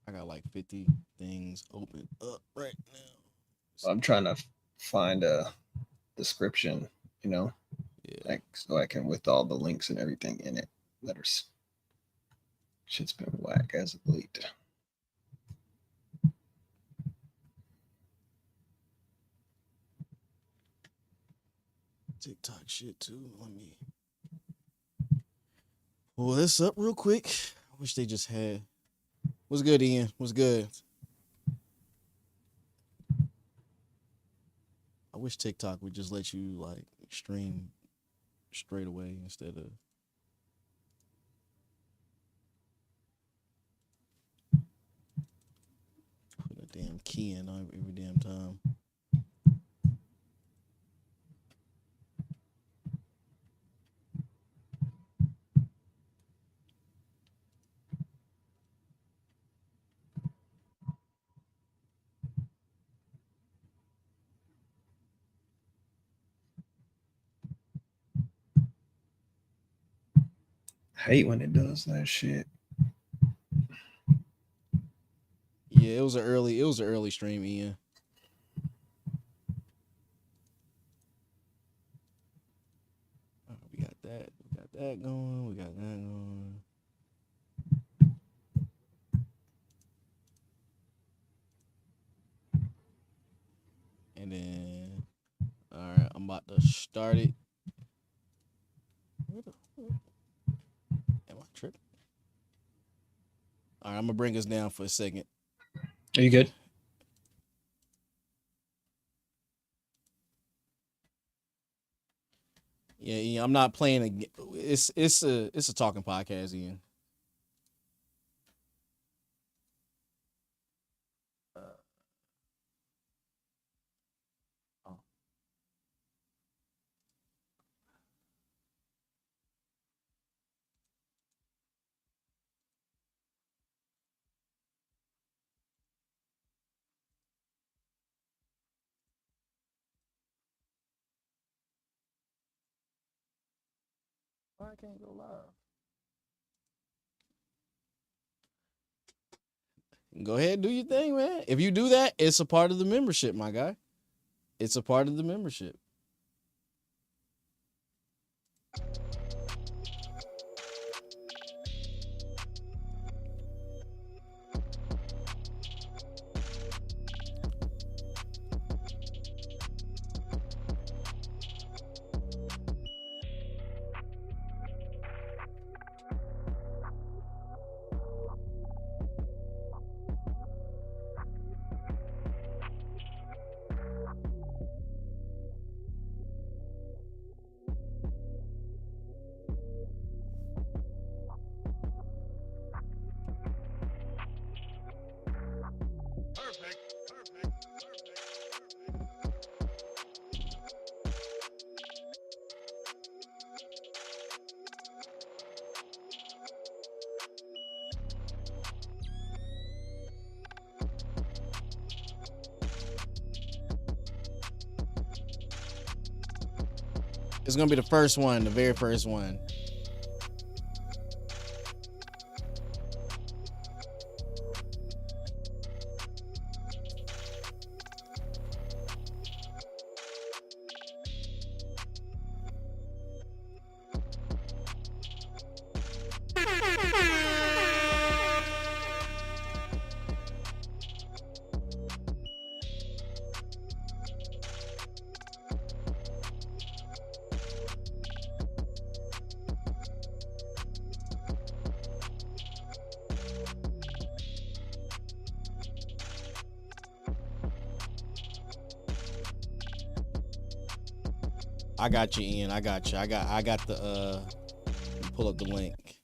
I got like 50 things open up right now. I'm trying to find a description, you know, Yeah. like so I can with all the links and everything in it. Letters. Shit's been whack as of late. TikTok shit too. Let me pull this up real quick. I wish they just had. What's good, Ian? What's good? I wish TikTok would just let you like stream straight away instead of putting a damn key in every damn time. I hate when it does that shit. Yeah, it was an early stream, Ian. We got that. We got that going. We got that going. And then, all right, I'm about to start it. Am I tripping? All right, I'm gonna bring us down for a second. Are you good? Yeah, Ian, I'm not playing. It's a talking podcast, Ian. Oh. Why I can't go live? Go ahead, do your thing, man. If you do that, it's a part of the membership, my guy. It's a part of the membership. It's gonna be the first one, the very first one. I got you, Ian. I got you. I got the pull up the link.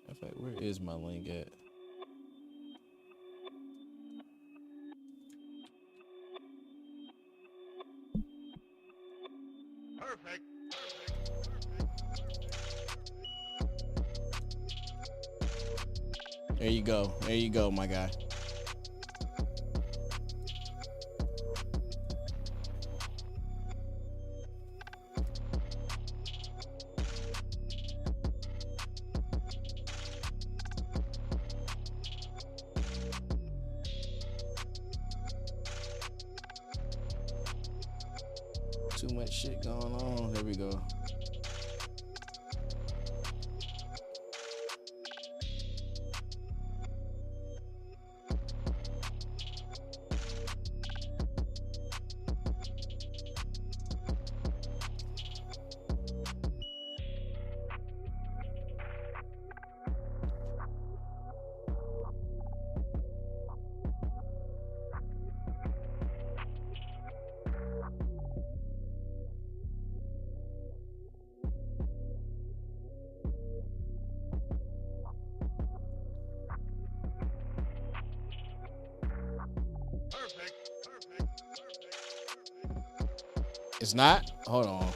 In fact, where is my link at? Perfect. There you go. There you go, my guy. Too much shit going on. There we go. It's not? Hold on.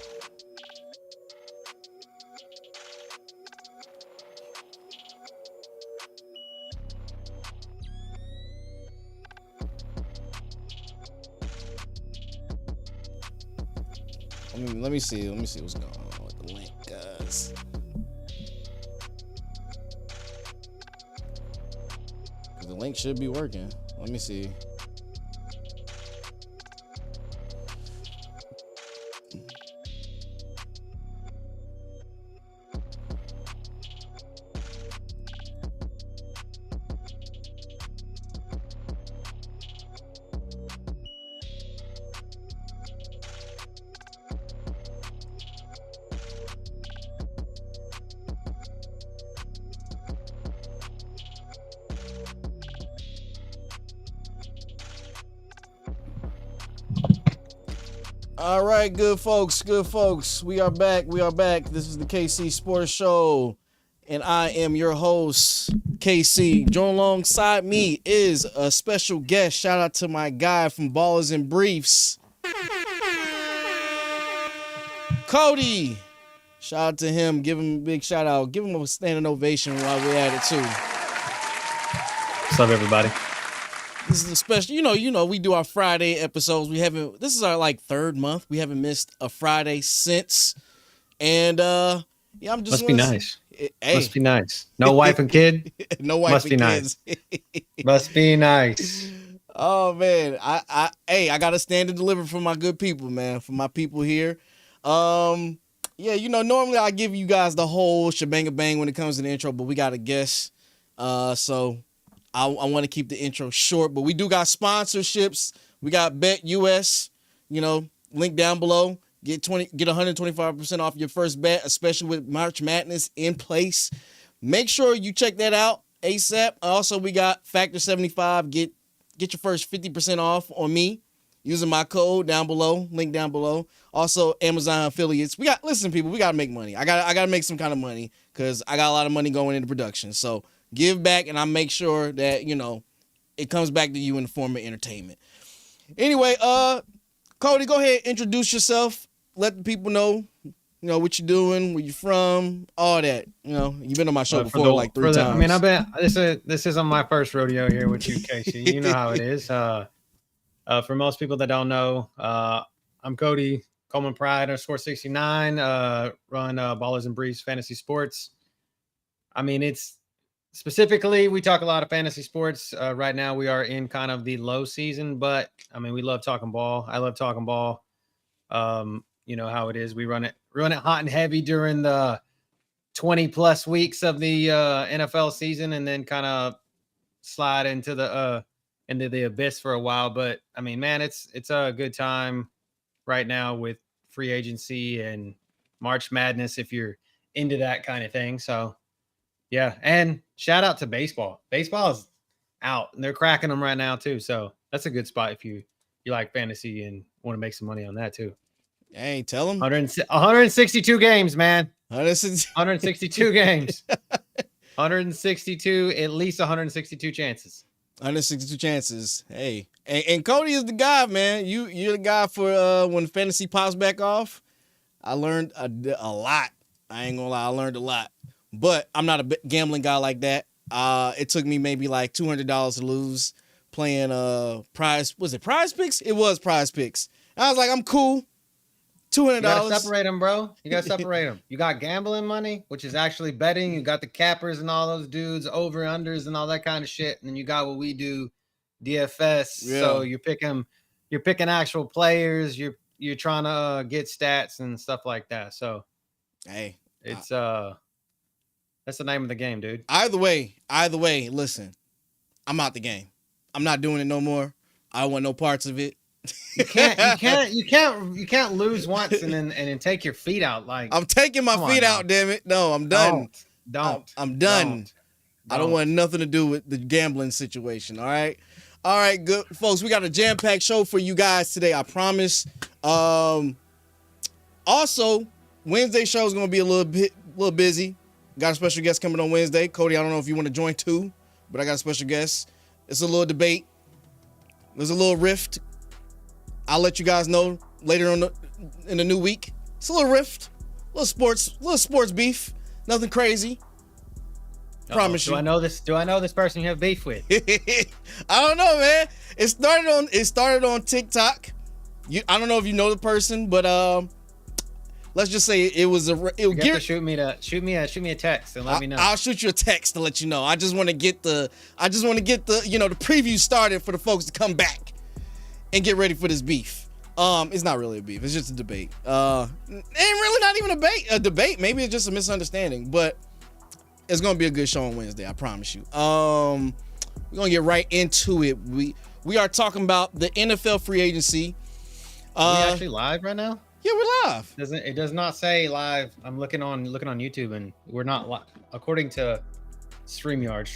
Let me see what's going on with the link, guys. The link should be working. Let me see. All right, good folks. We are back. This is the KC Sports Show, and I am your host, KC. Joined alongside me is a special guest. Shout out to my guy from Ballers and Briefs, Cody. Shout out to him. Give him a big shout out. Give him a standing ovation while we're at it too. What's up, everybody? This is a special, you know, we do our Friday episodes. This is our third month. We haven't missed a Friday since. And I'm just must be nice. Hey. Must be nice. No wife and kid. No wife must and be kids. Nice. Must be nice. Oh man, I gotta stand and deliver for my good people, man. For my people here. Normally I give you guys the whole shebang bang when it comes to the intro, but we got a guest. So I want to keep the intro short, but we do got sponsorships. We got Bet US, link down below. Get 125% off your first bet, especially with March Madness in place. Make sure you check that out ASAP. Also, we got Factor 75. Get your first 50% off on me using my code down below, link down below. Also, Amazon affiliates. Listen, people, we gotta make money. I gotta make some kind of money because I got a lot of money going into production. So give back, and I make sure that, it comes back to you in the form of entertainment. Anyway, Cody, go ahead, introduce yourself. Let the people know, what you're doing, where you're from, all that. You've been on my show before 3 times. I mean, this isn't my first rodeo here with you, Casey. You know how it is. For most people that don't know, I'm Cody Coleman Pride _69. Run Ballers and Briefs Fantasy Sports. I mean, specifically, we talk a lot of fantasy sports. Right now, we are in kind of the low season, but I mean, we love talking ball. I love talking ball. You know how it is. We run it hot and heavy during the 20 plus weeks of the NFL season, and then kind of slide into the abyss for a while. But I mean, man, it's a good time right now with free agency and March Madness if you're into that kind of thing. So yeah, and shout out to baseball. Baseball is out, and they're cracking them right now too. So that's a good spot if you like fantasy and want to make some money on that too. Hey, tell them 162 games, man. 162 games. 162, at least 162 chances. 162 chances. Hey, and Cody is the guy, man. You're the guy for when fantasy pops back off. I learned a lot. I ain't gonna lie, I learned a lot. But I'm not a gambling guy like that. It took me maybe like $200 to lose playing Prize Picks? It was Prize Picks. I was like, I'm cool. $200. You gotta separate them, bro. You gotta separate them. You got gambling money, which is actually betting. You got the cappers and all those dudes, over unders and all that kind of shit. And then you got what we do, DFS. Yeah. So you're picking actual players. You're you're trying to get stats and stuff like that. So Hey, it's that's the name of the game, dude. either way, listen, I'm out the game. I'm not doing it no more. I don't want no parts of it. You can't lose once and then take your feet out. Like, I'm taking my feet out, damn it. No, I'm done. I'm done. I don't want nothing to do with the gambling situation. All right, good folks. We got a jam-packed show for you guys today. I promise. Also, Wednesday show is gonna be a little busy. Got a special guest coming on Wednesday. Cody, I don't know if you want to join too, but I got a special guest. It's a little debate. There's a little rift. I'll let you guys know later on in the new week. It's a little rift, little sports beef. Nothing crazy. Promise you. Do I know this person you have beef with? I don't know, man. It started on TikTok. I don't know if you know the person, but let's just say it was shoot me a text and let me know. I'll shoot you a text to let you know. I just want to get the the preview started for the folks to come back and get ready for this beef. It's not really a beef. It's just a debate. Ain't really not even a debate. Maybe it's just a misunderstanding, but it's going to be a good show on Wednesday. I promise you. We're going to get right into it. We are talking about the NFL free agency. Are we actually live right now? Yeah, we're live. It does not say live. I'm looking on YouTube and we're not live. According to StreamYard's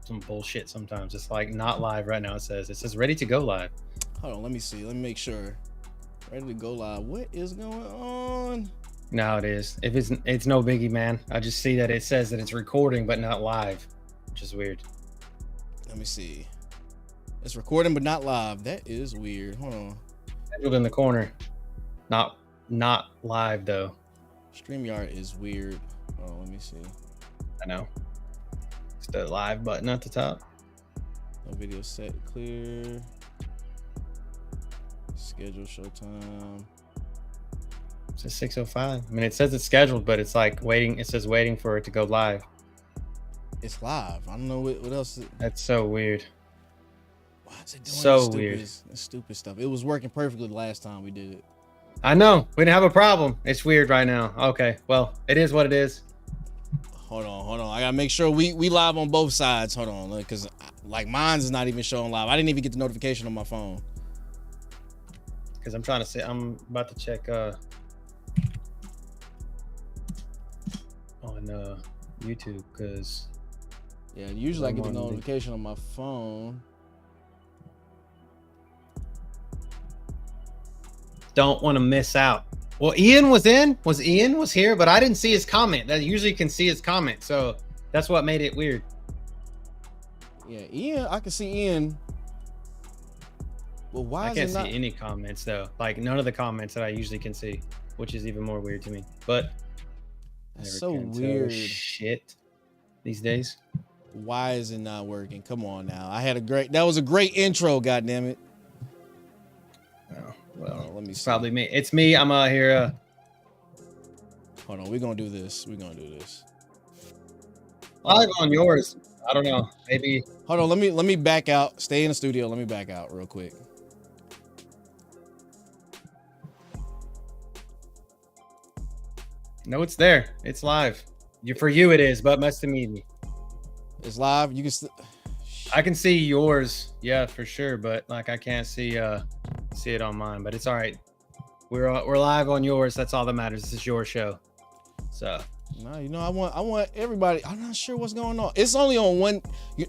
some bullshit sometimes. It's like not live right now. It says ready to go live. Hold on, let me see. Let me make sure. Ready to go live. What is going on? No, it is. If it's no biggie, man. I just see that it says that it's recording but not live, which is weird. Let me see. It's recording but not live. That is weird. Hold on. Scheduled in the corner. Not live though. StreamYard is weird. Oh, let me see. I know. It's the live button at the top. No video set clear. Schedule showtime. It says 6:05. I mean, it says it's scheduled, but it's like waiting. It says waiting for it to go live. It's live. I don't know what else. That's so weird. Why is it doing so this weird? This stupid stuff. It was working perfectly the last time we did it. I know. We didn't have a problem. It's weird right now. Okay. Well, it is what it is. Hold on. I gotta make sure we live on both sides. Hold on, because like mine's is not even showing live. I didn't even get the notification on my phone. Because I'm trying to say, I'm about to check on YouTube because yeah, usually I get the notification on my phone. Don't want to miss out. Well, Ian was here, but I didn't see his comment. That usually can see his comment, so that's what made it weird. Yeah, Ian, I can see Ian. Well, why I can't see any comments though. Like none of the comments that I usually can see, which is even more weird to me. But that's so weird. Shit. These days. Why is it not working? Come on now. That was a great intro, goddammit. Oh, well, let me see. Probably me. It's me. I'm out here. Hold on, we're gonna do this. Live on yours. I don't know. Maybe. Hold on, let me back out. Stay in the studio. Let me back out real quick. No, it's there. It's live. For you it is, but must to me. It's live. You can I can see yours, yeah, for sure, but like I can't see it on mine. But it's all right. We're live on yours. That's all that matters. This is your show. So no, I want everybody. I'm not sure what's going on. It's only on one.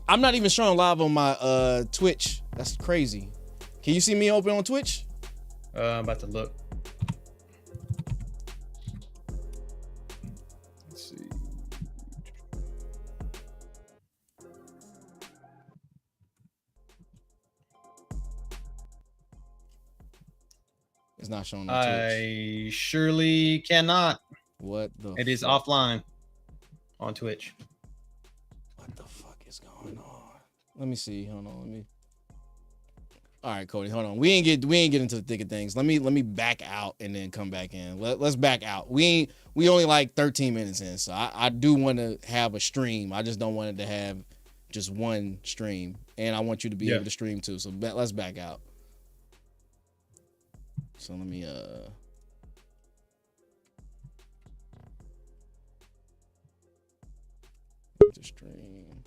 I'm not even showing live on my Twitch. That's crazy. Can you see me open on Twitch? I'm about to look. It's not showing on Twitch. I surely cannot. What the It is offline on Twitch. What the fuck is going on? Let me see. Hold on. All right, Cody, hold on. We ain't get into the thick of things. Let me back out and then come back in. Let's back out. We only like 13 minutes in, so I do want to have a stream. I just don't want it to have just one stream, and I want you to be able to stream too. So let's back out. So let me the stream.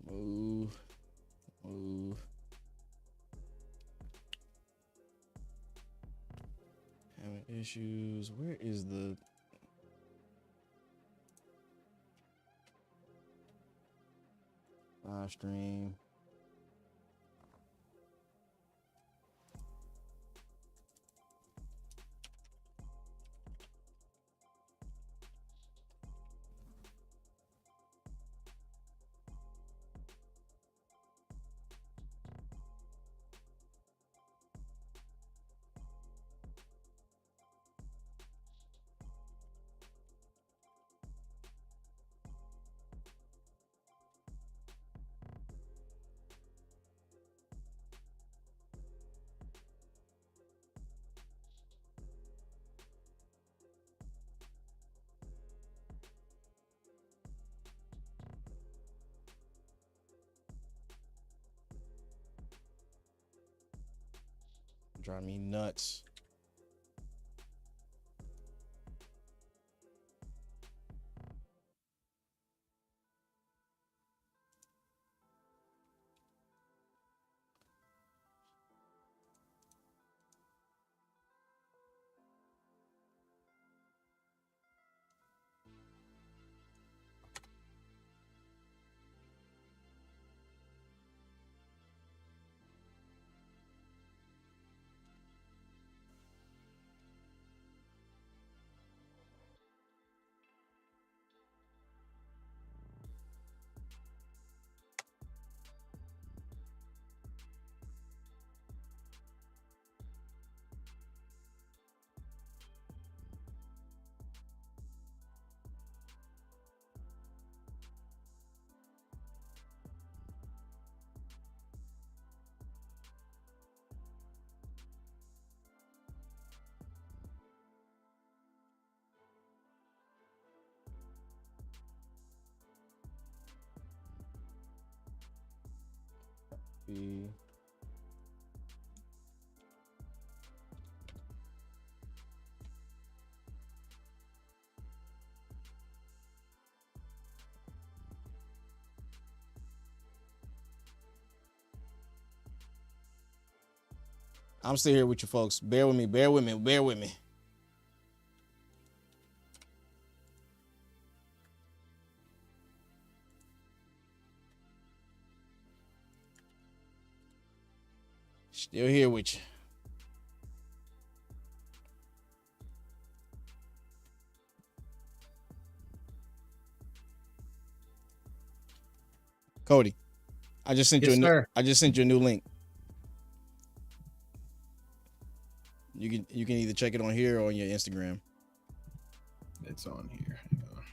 Move. Having issues. Where is the live stream? Drive me nuts. I'm still here with you folks. Bear with me. Still here with you. Cody, I just sent you a new link. You can either check it on here or on your Instagram. It's on here. Hang on.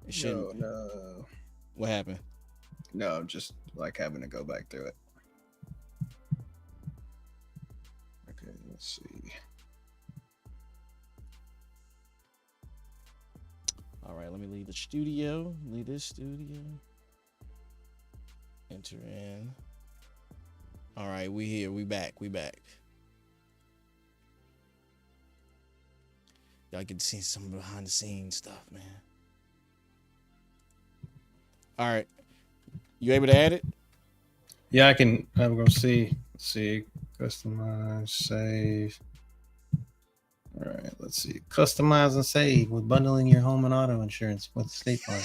It shouldn't. No. What happened? No, just like having to go back through it. Okay, let's see. All right, let me leave the studio. Leave this studio. Enter in. All right, we here. We back. Y'all get to see some behind the scenes stuff, man. All right. You able to add it? Yeah, I can. I'm going to see. Let's see. Customize, save. All right, let's see. Customize and save with bundling your home and auto insurance with State Farm.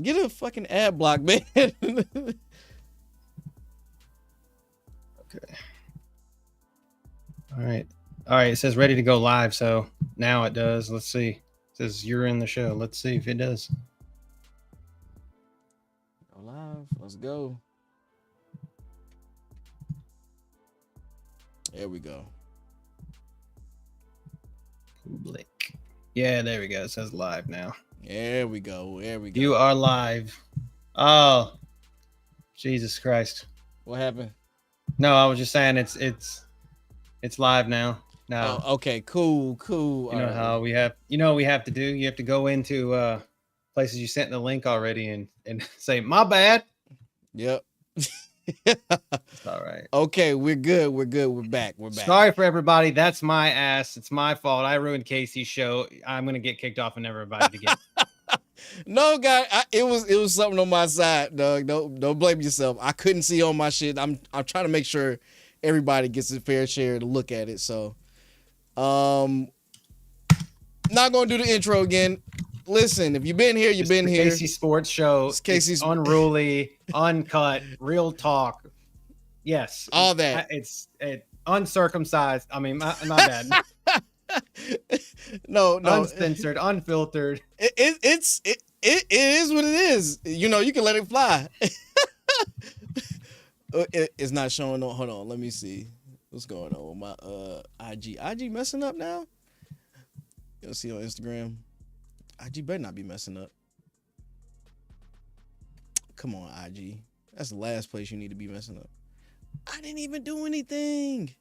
Get a fucking ad block, man. Okay. All right. It says ready to go live. So now it does. Let's see. It says you're in the show. Let's see if it does. Go live. Let's go. There we go. Public. Yeah, there we go. It says live now. There we go. You are live. Oh, Jesus Christ. What happened? No, I was just saying it's live now. No. Oh, okay, cool. You know how we have to do. You have to go into places you sent the link already and say my bad. Yep. It's all right. Okay, we're good. We're back. Sorry for everybody. That's my ass. It's my fault. I ruined Casey's show. I'm gonna get kicked off and never invited again. No, guy, it was something on my side, dog. Don't blame yourself. I couldn't see on my shit. I'm trying to make sure everybody gets a fair share to look at it. So, not gonna do the intro again. Listen, if you've been here, you've been here. Casey Sports Show. It's Casey's unruly, uncut, real talk. Yes, all that. It's uncircumcised. I mean, not bad. No, uncensored, unfiltered. It is what it is. You know, you can let it fly. It's not showing on. Hold on, let me see what's going on with my IG messing up now. You'll see on Instagram. IG better not be messing up. Come on, IG. That's the last place you need to be messing up. I didn't even do anything.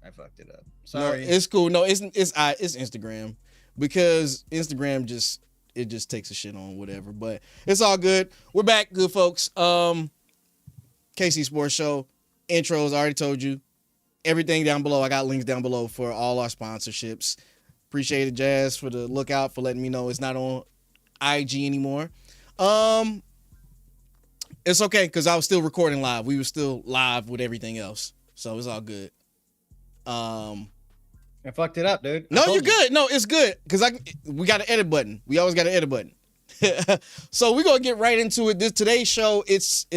I fucked it up. Sorry. No, it's cool. No, it's Instagram, because Instagram just takes a shit on whatever. But it's all good. We're back, good folks. KC Sports Show intros. I already told you everything down below. I got links down below for all our sponsorships. Appreciate it, Jazz, for the lookout, for letting me know it's not on IG anymore. It's okay, because I was still recording live. We were still live with everything else, so it's all good. I fucked it up, dude. No, you're good. No, it's good, because we got an edit button. We always got an edit button. So we're gonna get right into it. Today's show, it's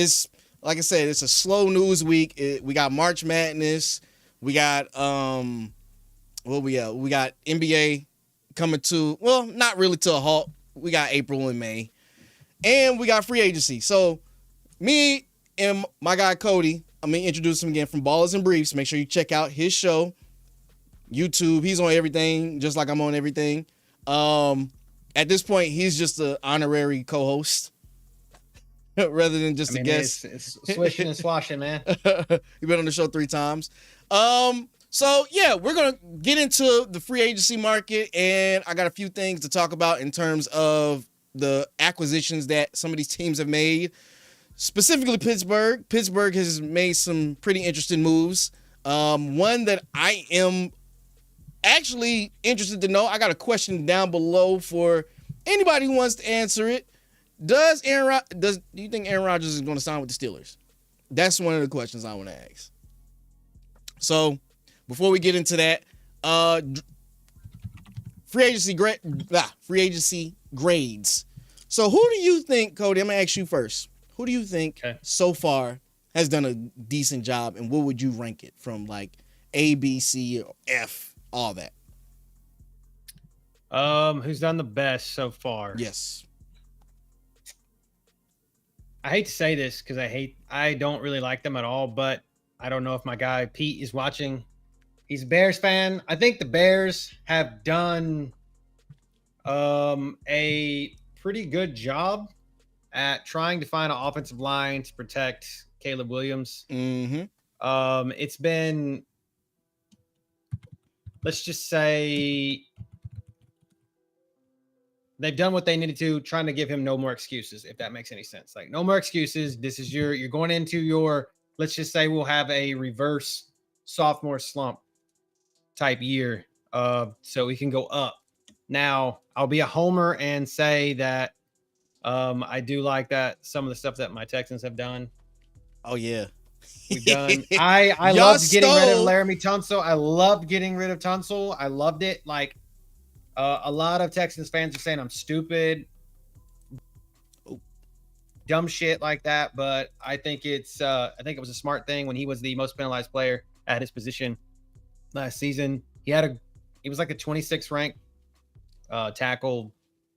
like I said, it's a slow news week. We got March Madness. We got we got NBA coming to, well, not really to a halt. We got April and May, and we got free agency. So me and my guy Cody, I'm gonna introduce him again from Ballers and Briefs. Make sure you check out his show, YouTube. He's on everything, just like I'm on everything. At this point, he's just an honorary co-host rather than just a guest. It's swishing and swashing, man. You've been on the show 3 times. So yeah, we're gonna get into the free agency market, and I got a few things to talk about in terms of the acquisitions that some of these teams have made. Specifically Pittsburgh. Pittsburgh has made some pretty interesting moves. One that I am actually interested to know. I got a question down below for anybody who wants to answer it. Do you think Aaron Rodgers is going to sign with the Steelers? That's one of the questions I want to ask. So before we get into that, free agency grades. So who do you think, Cody? I'm gonna ask you first. Who do you think so far has done a decent job, and what would you rank it from, like A, B, C, or F, all that? Who's done the best so far? Yes. I hate to say this because I don't really like them at all, but I don't know if my guy Pete is watching. He's a Bears fan. I think the Bears have done a pretty good job at trying to find an offensive line to protect Caleb Williams. Mm-hmm. It's been, let's just say, they've done what they needed to, trying to give him no more excuses, if that makes any sense. Like, no more excuses. This is you're going into your, let's just say we'll have a reverse sophomore slump type year, so we can go up. Now, I'll be a homer and say that I do like that some of the stuff that my Texans have done. Oh yeah, we've done. I loved getting rid of Laramie Tunsil. I loved getting rid of Tunsil. I loved it. Like a lot of Texans fans are saying I'm stupid, dumb shit like that. But I think it was a smart thing when he was the most penalized player at his position last season. He was like a 26th ranked tackle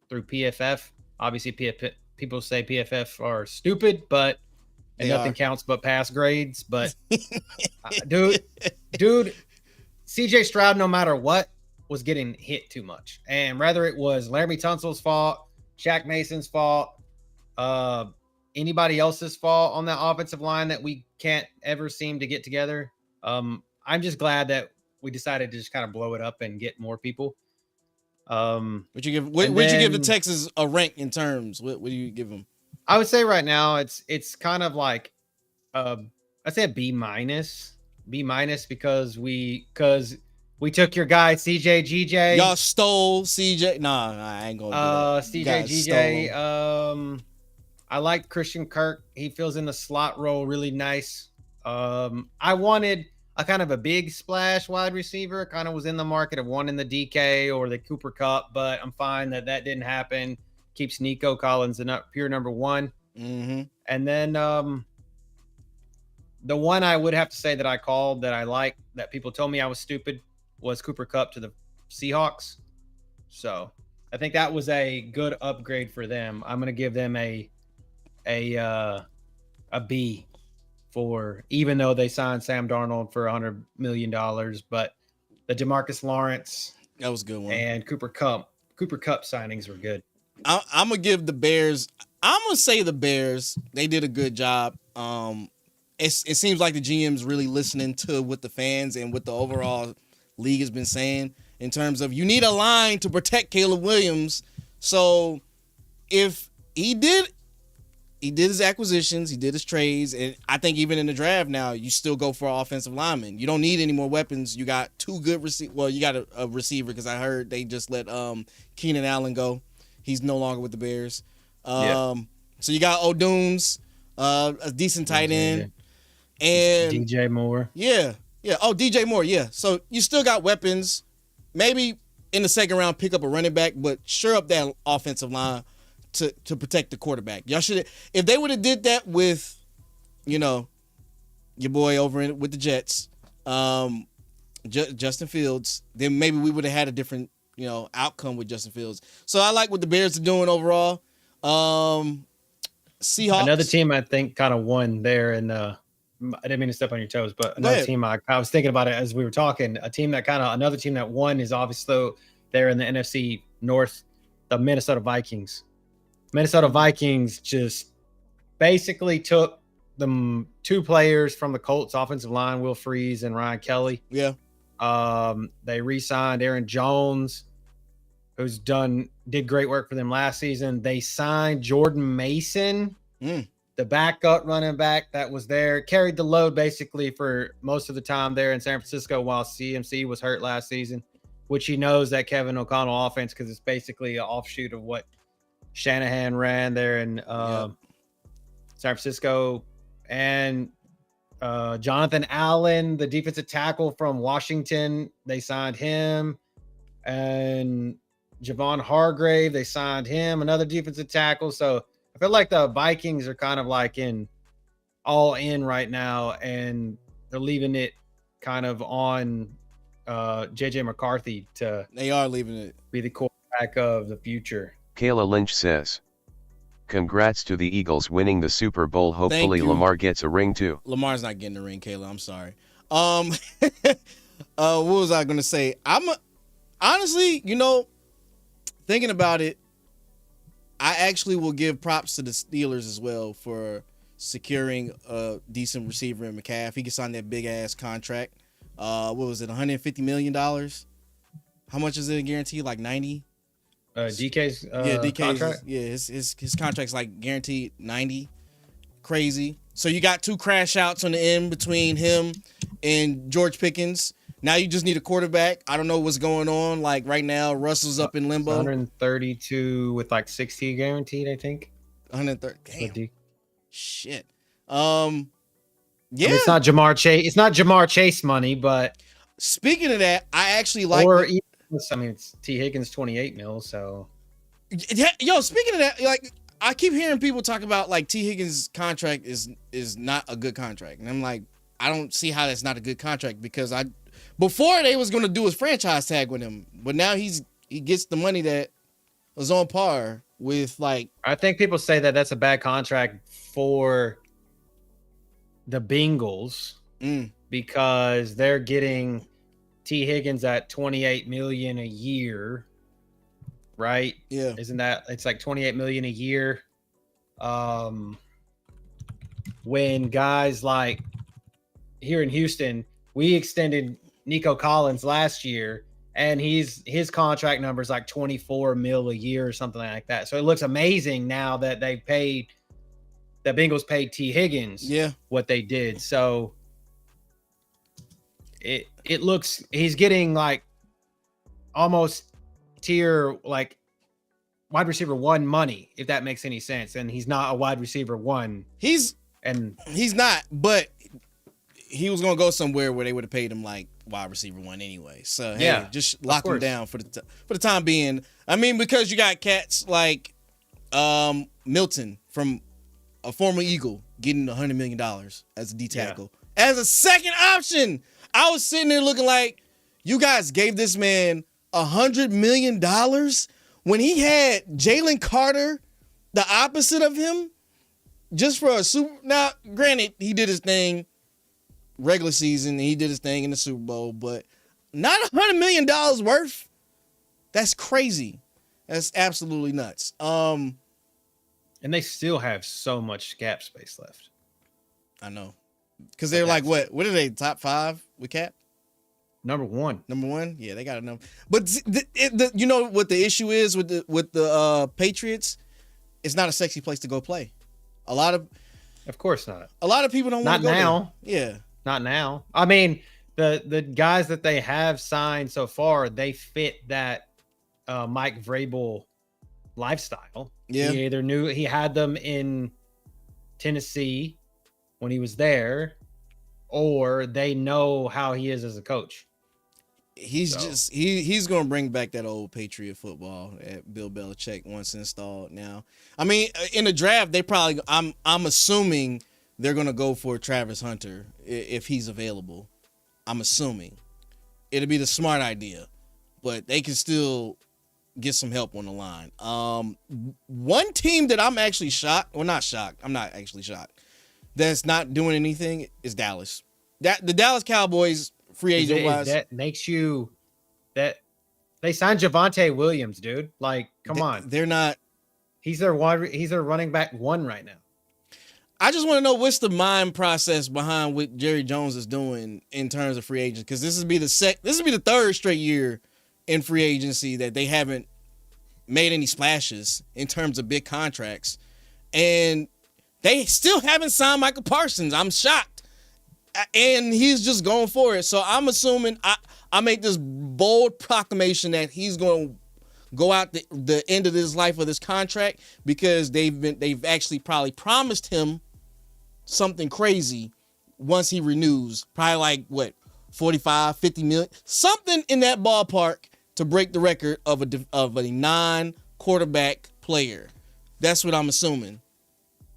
through PFF. Obviously, people say PFF are stupid, but nothing counts but pass grades. But dude, CJ Stroud, no matter what, was getting hit too much. And whether it was Laramie Tunsil's fault, Shaq Mason's fault, anybody else's fault on that offensive line that we can't ever seem to get together, I'm just glad that we decided to just kind of blow it up and get more people. Would you give the Texas a rank in terms? What do you give them? I would say right now it's kind of like I'd say a B minus because we took your guy CJ GJ. Y'all stole CJ. Nah, I ain't gonna do that. CJ GJ. I like Christian Kirk. He fills in the slot role really nice. I wanted a kind of a big splash wide receiver. Kind of was in the market of one in the DK or the Cooper Cup, but I'm fine that didn't happen. Keeps Nico Collins the pure number one. Mm-hmm. And then the one I would have to say that I called that I like that people told me I was stupid was Cooper Cup to the Seahawks. So I think that was a good upgrade for them. I'm going to give them a B for, even though they signed Sam Darnold for $100 million, but the DeMarcus Lawrence, that was a good one, and Cooper Cup signings were good. I'm gonna give the Bears. I'm gonna say the Bears. They did a good job. It seems like the GM's really listening to what the fans and what the overall league has been saying in terms of you need a line to protect Caleb Williams. So if he did his acquisitions, he did his trades, and I think even in the draft now, you still go for an offensive lineman. You don't need any more weapons. You got two good Well, you got a receiver because I heard they just let Keenan Allen go. He's no longer with the Bears. So you got O'Dooms, a decent tight end, and DJ Moore. Yeah. Oh, DJ Moore. Yeah. So you still got weapons. Maybe in the second round, pick up a running back, but sure up that offensive line to protect the quarterback. Y'all should, if they would have did that with, your boy over with the Jets, Justin Fields, then maybe we would have had a different, outcome with Justin Fields. So I like what the Bears are doing overall. Seahawks. Another team I think kind of won there, and I didn't mean to step on your toes, but another team I was thinking about it as we were talking. Another team that won is obviously there in the NFC North, the Minnesota Vikings. Minnesota Vikings just basically took the two players from the Colts offensive line, Will Freeze and Ryan Kelly. Yeah. They re-signed Aaron Jones, who's did great work for them last season. They signed Jordan Mason, the backup running back that was there, carried the load basically for most of the time there in San Francisco while CMC was hurt last season, which he knows that Kevin O'Connell offense because it's basically an offshoot of what Shanahan ran there in San Francisco. And Jonathan Allen, the defensive tackle from Washington, they signed him. And Javon Hargrave, they signed him, another defensive tackle. So I feel like the Vikings are kind of like all in right now, and they're leaving it kind of on JJ McCarthy They are leaving it be the quarterback of the future. Kayla Lynch says, congrats to the Eagles winning the Super Bowl. Hopefully Lamar gets a ring too. Lamar's not getting a ring, Kayla. I'm sorry. What was I going to say? Honestly, thinking about it, I actually will give props to the Steelers as well for securing a decent receiver in McCaff. He can sign that big ass contract. What was it? $150 million. How much is it guaranteed? Like 90? DK's contract. Yeah, his contract's like guaranteed 90. Crazy. So you got two crash outs on the end between him and George Pickens. Now you just need a quarterback. I don't know what's going on. Like right now, Russell's up in limbo. 132 with like 60 guaranteed, I think. 130. Damn. Shit. Yeah. I mean, it's not Jamar Chase. It's not Jamar Chase money, but speaking of that, I actually like. It's T. Higgins 28 mil. So, yo, speaking of that, like I keep hearing people talk about like T. Higgins' contract is not a good contract, and I'm like, I don't see how that's not a good contract because before they was going to do his franchise tag with him, but now he gets the money that was on par with like. I think people say that that's a bad contract for the Bengals because they're getting T. Higgins at $28 million a year, right? Yeah, isn't that it's like $28 million a year? When guys like here in Houston, we extended Nico Collins last year, and his contract number is like 24 mil a year or something like that. So it looks amazing now that the Bengals paid T. Higgins what they did. So it looks, he's getting like almost tier like wide receiver 1 money, if that makes any sense. And he's not a wide receiver 1. He's not, but he was gonna go somewhere where they would have paid him like wide receiver 1 anyway. So hey, just lock him down for the time being. I mean, because you got cats like Milton from a former Eagle getting $100 million as a D tackle as a second option. I was sitting there looking like, you guys gave this man $100 million when he had Jalen Carter, the opposite of him, just for a super. Now, granted, he did his thing regular season, and he did his thing in the Super Bowl, but not $100 million worth. That's crazy. That's absolutely nuts. And they still have so much cap space left. I know. Because they're like, what are they, top 5 with cap? Number 1. Number 1? Yeah, they got a number. But you know what the issue is with the Patriots? It's not a sexy place to go play. Of course not. A lot of people don't want to go now. There. Yeah. Not now. I mean, the guys that they have signed so far, they fit that Mike Vrabel lifestyle. Yeah. He either knew he had them in Tennessee when he was there, or they know how he is as a coach. He's going to bring back that old Patriot football that Bill Belichick once installed. Now, I mean, in the draft, they probably, I'm assuming they're going to go for Travis Hunter if he's available. I'm assuming it'll be the smart idea, but they can still get some help on the line. One team that I'm actually shocked, well, not shocked, I'm not actually shocked, that's not doing anything is Dallas. The Dallas Cowboys, free agent wise, that makes you that they signed Javonte Williams, dude. Like, come on, they're not. He's their running back 1 right now. I just want to know what's the mind process behind what Jerry Jones is doing in terms of free agents, because this would be the 3rd straight year in free agency that they haven't made any splashes in terms of big contracts, and they still haven't signed Michael Parsons. I'm shocked, and he's just going for it. So I'm assuming I make this bold proclamation that he's going to go out the end of his life of this contract, because they've actually probably promised him something crazy once he renews, probably like what, 45, 50 million, something in that ballpark to break the record of a non-quarterback player. That's what I'm assuming.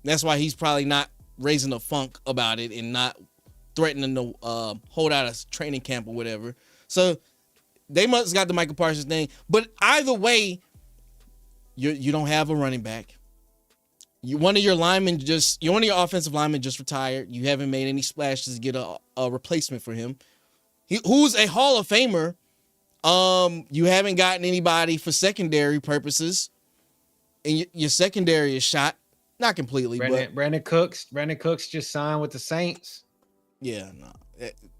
That's why he's probably not raising a funk about it and not threatening to hold out a training camp or whatever. So they must have got the Michael Parsons thing. But either way, you don't have a running back. One of your offensive linemen just retired. You haven't made any splashes to get a replacement for him. Who's a Hall of Famer. You haven't gotten anybody for secondary purposes. And your secondary is shot. Not completely, but Brandon Cooks just signed with the Saints. Yeah, no.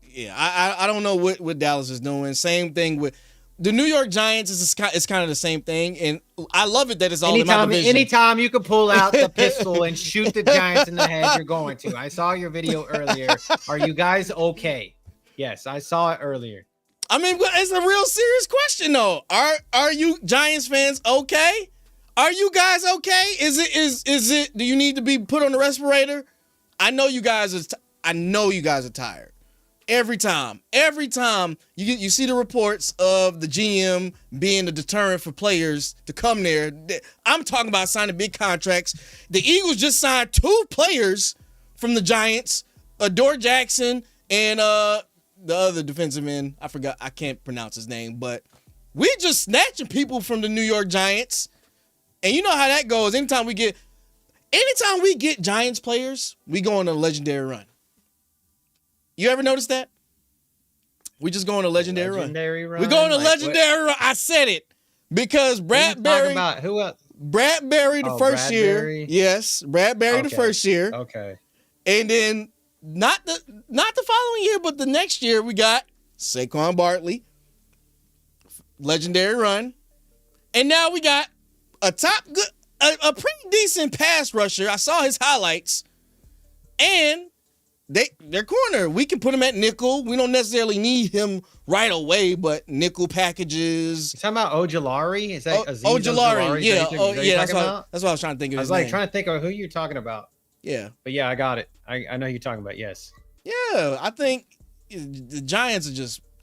Yeah, I don't know what Dallas is doing. Same thing with the New York Giants. It's kind of the same thing, and I love it that it's all in my division. Anytime you can pull out the pistol and shoot the Giants in the head, you're going to. I saw your video earlier. Are you guys okay? Yes, I saw it earlier. I mean, it's a real serious question, though. Are you Giants fans okay? Are you guys okay? Is it? Do you need to be put on the respirator? I know you guys are tired. Every time you see the reports of the GM being a deterrent for players to come there. I'm talking about signing big contracts. The Eagles just signed 2 players from the Giants, Adore Jackson and the other defensive end. I forgot. I can't pronounce his name, but we just snatching people from the New York Giants. And you know how that goes. Anytime we get Giants players, we go on a legendary run. You ever notice that? We just go on a legendary run. We go on a legendary run. I said it because Bradbury. Who else? Bradbury the first year. Yes, Bradbury the first year. Okay. And then not the following year, but the next year we got Saquon Barkley, legendary run, and now we got a pretty decent pass rusher. I saw his highlights, and their corner. We can put him at nickel. We don't necessarily need him right away, but nickel packages. You talking about Ojulari? Is that Azeez Ojulari? Yeah, that's what I was trying to think of. I was like trying to think of who you're talking about. Yeah, but yeah, I got it. I know who you're talking about. Yes. Yeah, I think the Giants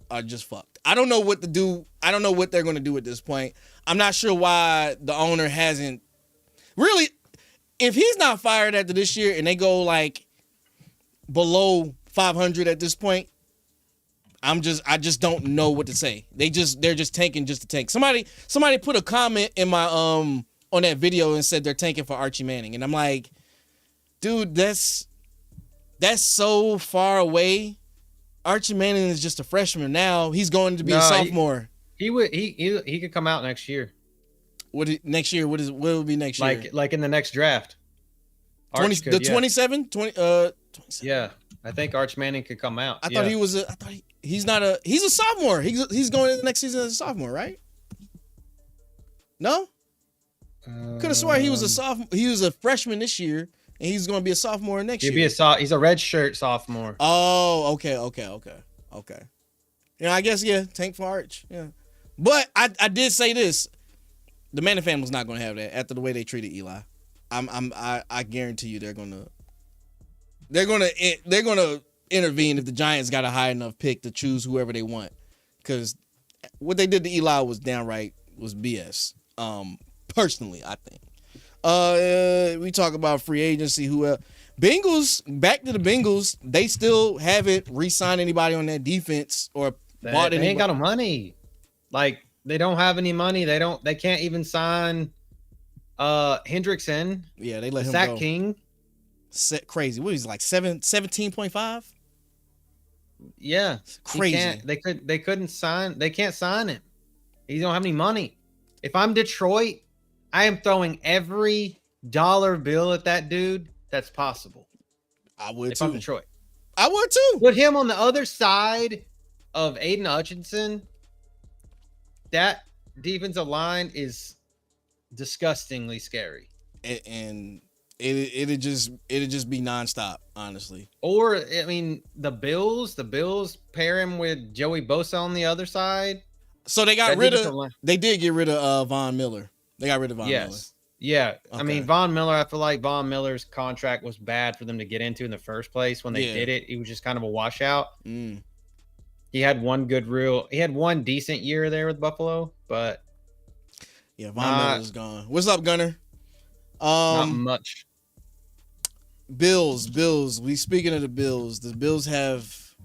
are just fucked. I don't know what to do. I don't know what they're going to do at this point. I'm not sure why the owner hasn't really. If he's not fired after this year and they go like below 500 at this point, I just don't know what to say. They're just tanking just to tank. Somebody put a comment in my on that video and said they're tanking for Archie Manning, and I'm like, dude, that's so far away. Archie Manning is just a freshman now. He's going to be a sophomore. He could come out next year. Next year? What will be next year? Like in the next draft. 27? Yeah, I think Arch Manning could come out. I thought he was he's a sophomore. He's going into the next season as a sophomore, right? No? Could have sworn he was a sophomore. He was a freshman this year. And he's going to be a sophomore next year. He's a red shirt sophomore. Oh, okay. Yeah, I guess, tank for Arch. Yeah. But I did say this. The Manning family's not going to have that after the way they treated Eli. I guarantee you they're going to intervene if the Giants got a high enough pick to choose whoever they want. Because what they did to Eli was BS. Personally, I think. We talk about free agency. Bengals, back to the Bengals. They still haven't re-signed anybody on that defense or bought anybody. They ain't got no money. Like, they don't have any money. They can't even sign Hendrickson. Yeah, they let him Zach go. King. Crazy. What is he, like 17.5? Yeah. Crazy. They couldn't sign. They can't sign him. He don't have any money. If I'm Detroit, I am throwing every dollar bill at that dude that's possible. I would if too. I'm Detroit. I would too. Put him on the other side of Aiden Hutchinson. That defensive line is disgustingly scary. And it'd just be nonstop, honestly. Or I mean, the Bills pair him with Joey Bosa on the other side. So they did get rid of Von Miller. They got rid of Von Miller. Yeah. Okay. I mean, Von Miller, I feel like Von Miller's contract was bad for them to get into in the first place. When they did it, he was just kind of a washout. Mm. He had one decent year there with Buffalo, but yeah, Von Miller's gone. What's up, Gunner? Not much. Bills. Speaking of the Bills have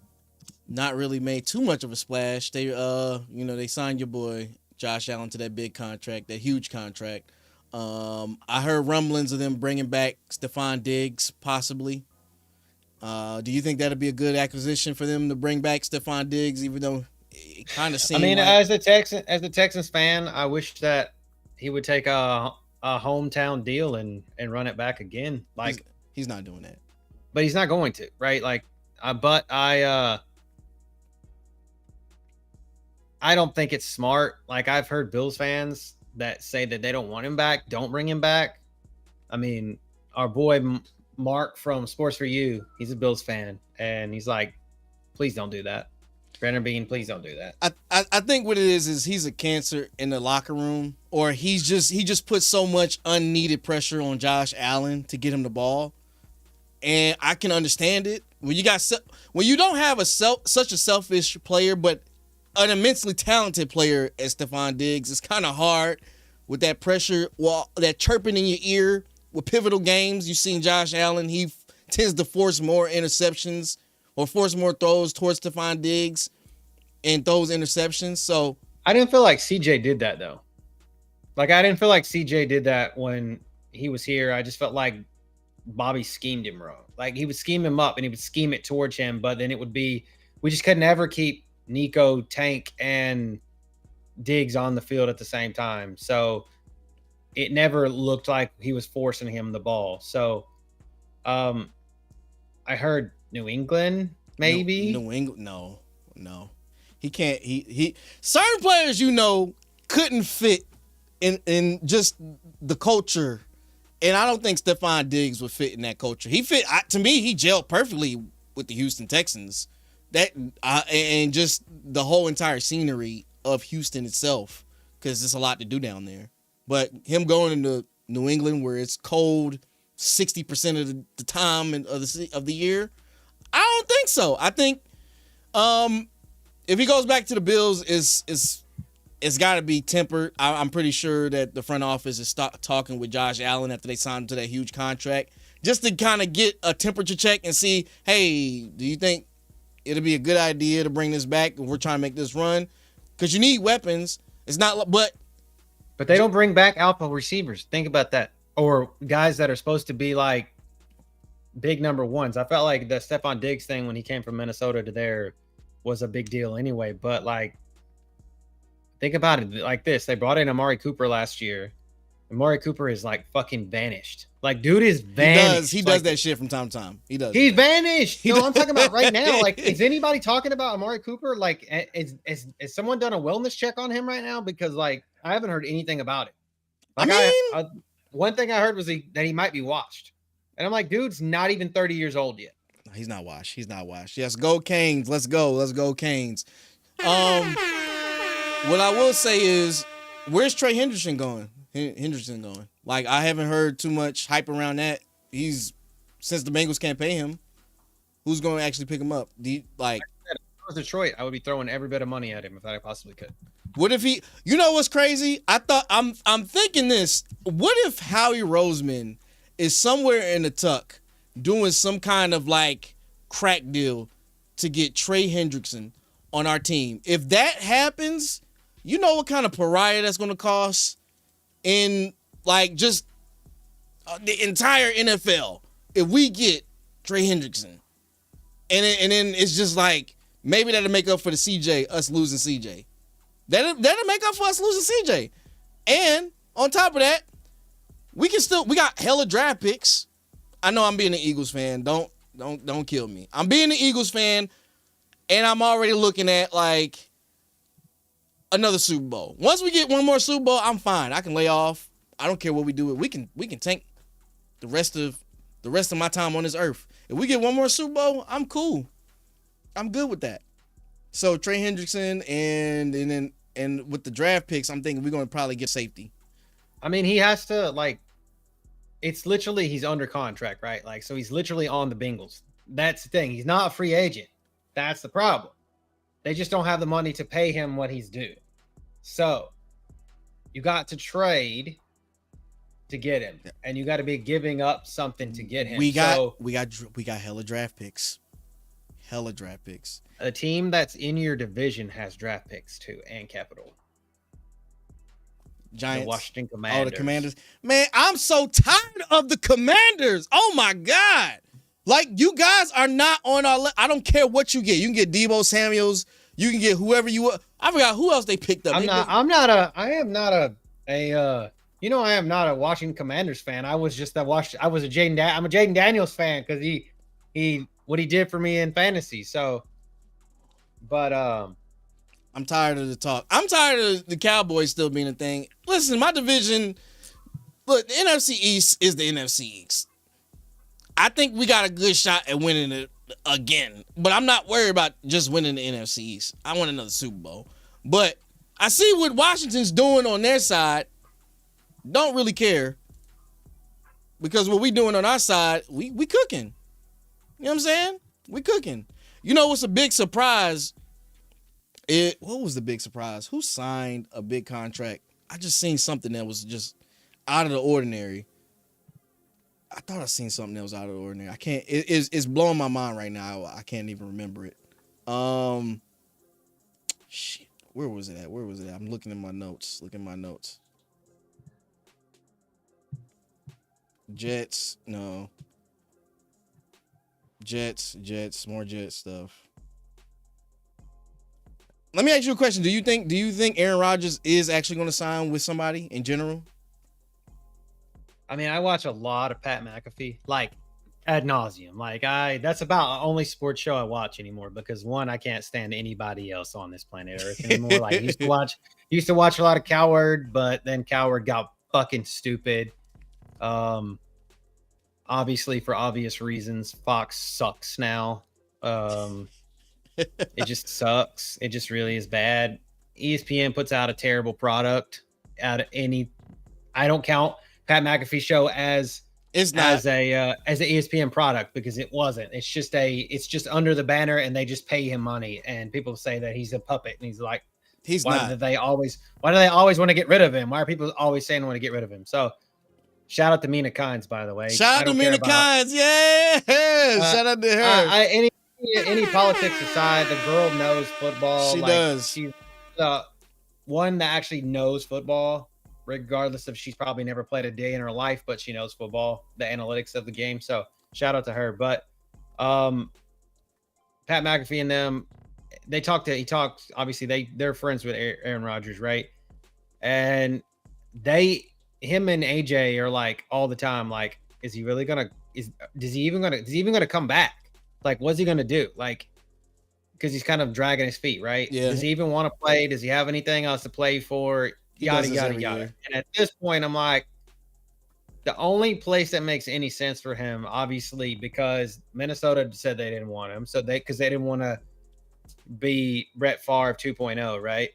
not really made too much of a splash. They they signed your boy Josh Allen to that big contract, that huge contract. I heard rumblings of them bringing back Stephon Diggs, possibly. Do you think that'd be a good acquisition for them to bring back Stephon Diggs, even though it kind of seemed? I mean, as a Texans fan, I wish that he would take a hometown deal and run it back again. Like he's not doing that, but he's not going to, right? Like, I don't think it's smart. Like, I've heard Bills fans that say that they don't want him back. Don't bring him back. I mean, our boy Mark from Sports for You, he's a Bills fan, and he's like, please don't do that. Brandon Bean, please don't do that. I think what it is he's a cancer in the locker room, or he just puts so much unneeded pressure on Josh Allen to get him the ball, and I can understand it. When you don't have such a selfish player, but an immensely talented player as Stephon Diggs, it's kind of hard with that pressure, that chirping in your ear with pivotal games. You've seen Josh Allen, he tends to force more interceptions or force more throws towards Stephon Diggs and those interceptions. So I didn't feel like CJ did that, though. Like, I didn't feel like CJ did that when he was here. I just felt like Bobby schemed him wrong. Like, he would scheme him up and he would scheme it towards him, but then it would be, we just could never keep Nico, Tank, and Diggs on the field at the same time. So it never looked like he was forcing him the ball. So I heard New England, maybe. New England, no. He can't. He certain players, couldn't fit in just the culture, and I don't think Stephon Diggs would fit in that culture. He fit to me. He gelled perfectly with the Houston Texans. That and just the whole entire scenery of Houston itself, because there's a lot to do down there. But him going into New England where it's cold 60% of the time of the year, I don't think so. I think if he goes back to the Bills, it's got to be tempered. I'm pretty sure that the front office is talking with Josh Allen after they signed him to that huge contract, just to kind of get a temperature check and see, hey, do you think it'll be a good idea to bring this back if we're trying to make this run? Because you need weapons. It's not, but they don't bring back alpha receivers. Think about that. Or guys that are supposed to be like big number ones. I felt like the Stephon Diggs thing when he came from Minnesota to there was a big deal anyway. But like, think about it like this. They brought in Amari Cooper last year. Amari Cooper is like fucking vanished. Like, dude is vanished. He does that shit from time to time. He does. He's vanished. I'm talking about right now. Like, is anybody talking about Amari Cooper? Like, is someone done a wellness check on him right now? Because like, I haven't heard anything about it. Like, I one thing I heard was that he might be washed. And I'm like, dude's not even 30 years old yet. He's not washed. Yes, go Canes. Let's go Canes. What I will say is, where's Trey Hendrickson going? Like, I haven't heard too much hype around that. Since the Bengals can't pay him, who's going to actually pick him up? If I was Detroit, I would be throwing every bit of money at him if I possibly could. What if he? You know what's crazy? I'm thinking this. What if Howie Roseman is somewhere in the tuck doing some kind of like crack deal to get Trey Hendrickson on our team? If that happens, you know what kind of pariah that's going to cost in like just the entire NFL if we get Trey Hendrickson, and then it's just like maybe that'll make up for us losing CJ. That'll make up for us losing CJ, and on top of that, we got hella draft picks. I know I'm being an Eagles fan. Don't kill me. I'm being an Eagles fan, and I'm already looking at like another Super Bowl. Once we get one more Super Bowl, I'm fine. I can lay off. I don't care what we do. We can tank the rest of my time on this earth. If we get one more Super Bowl, I'm cool. I'm good with that. So Trey Hendrickson and with the draft picks, I'm thinking we're going to probably get safety. I mean, he has to like. It's literally he's under contract, right? Like, so he's literally on the Bengals. That's the thing. He's not a free agent. That's the problem. They just don't have the money to pay him what he's due. So you got to trade to get him, and you got to be giving up something to get him. We got hella draft picks. A team that's in your division has draft picks too and capital. Giants, the Washington Commanders. Oh, the Commanders. Man, I'm so tired of the Commanders. Oh my God. Like, you guys are not on our list. I don't care what you get. You can get Deebo Samuels. You can get whoever you want. I forgot who else they picked up. I am not a Washington Commanders fan. I'm a Jaden Daniels fan because he what he did for me in fantasy. So, but I'm tired of the talk. I'm tired of the Cowboys still being a thing. Listen, my division, look, the NFC East is the NFC East. I think we got a good shot at winning it again, but I'm not worried about just winning the NFC East. I want another Super Bowl. But I see what Washington's doing on their side. Don't really care. Because what we doing on our side, we cooking. You know what I'm saying? We cooking. You know what's a big surprise? What was the big surprise? Who signed a big contract? I just seen something that was just out of the ordinary. I thought I seen something that was out of the ordinary. I can't. It's blowing my mind right now. I can't even remember it. Shit. Where was it at? I'm looking at my notes. Jets. No. Jets. More Jets stuff. Let me ask you a question. Do you think Aaron Rodgers is actually going to sign with somebody in general? I mean, I watch a lot of Pat McAfee. Like, ad nauseum. Like that's about the only sports show I watch anymore because one, I can't stand anybody else on this planet Earth anymore. Like used to watch a lot of Coward, but then Coward got fucking stupid. Obviously for obvious reasons, Fox sucks now. It just sucks. It just really is bad. ESPN puts out a terrible product out of any. I don't count Pat McAfee show as It's not as an ESPN product because it wasn't. It's just under the banner and they just pay him money. And people say that he's a puppet and he's like, why do they always want to get rid of him? Why are people always saying they want to get rid of him? So shout out to Mina Kimes, by the way. Shout out to Mina Kimes. Yeah. Shout out to her. Any politics aside, the girl knows football. She does. She's the one that actually knows football, regardless of she's probably never played a day in her life, but she knows football, the analytics of the game. So shout out to her. But Pat McAfee and them, he talked, obviously they're friends with Aaron Rodgers, right? And him and AJ are like all the time, like, is he really gonna come back? Like, what's he gonna do? Like, because he's kind of dragging his feet, right? Yeah. Does he even want to play? Does he have anything else to play for? Yada yada yada. And at this point, I'm like, the only place that makes any sense for him, obviously, because Minnesota said they didn't want him, so because they didn't want to be Brett Favre 2.0, right?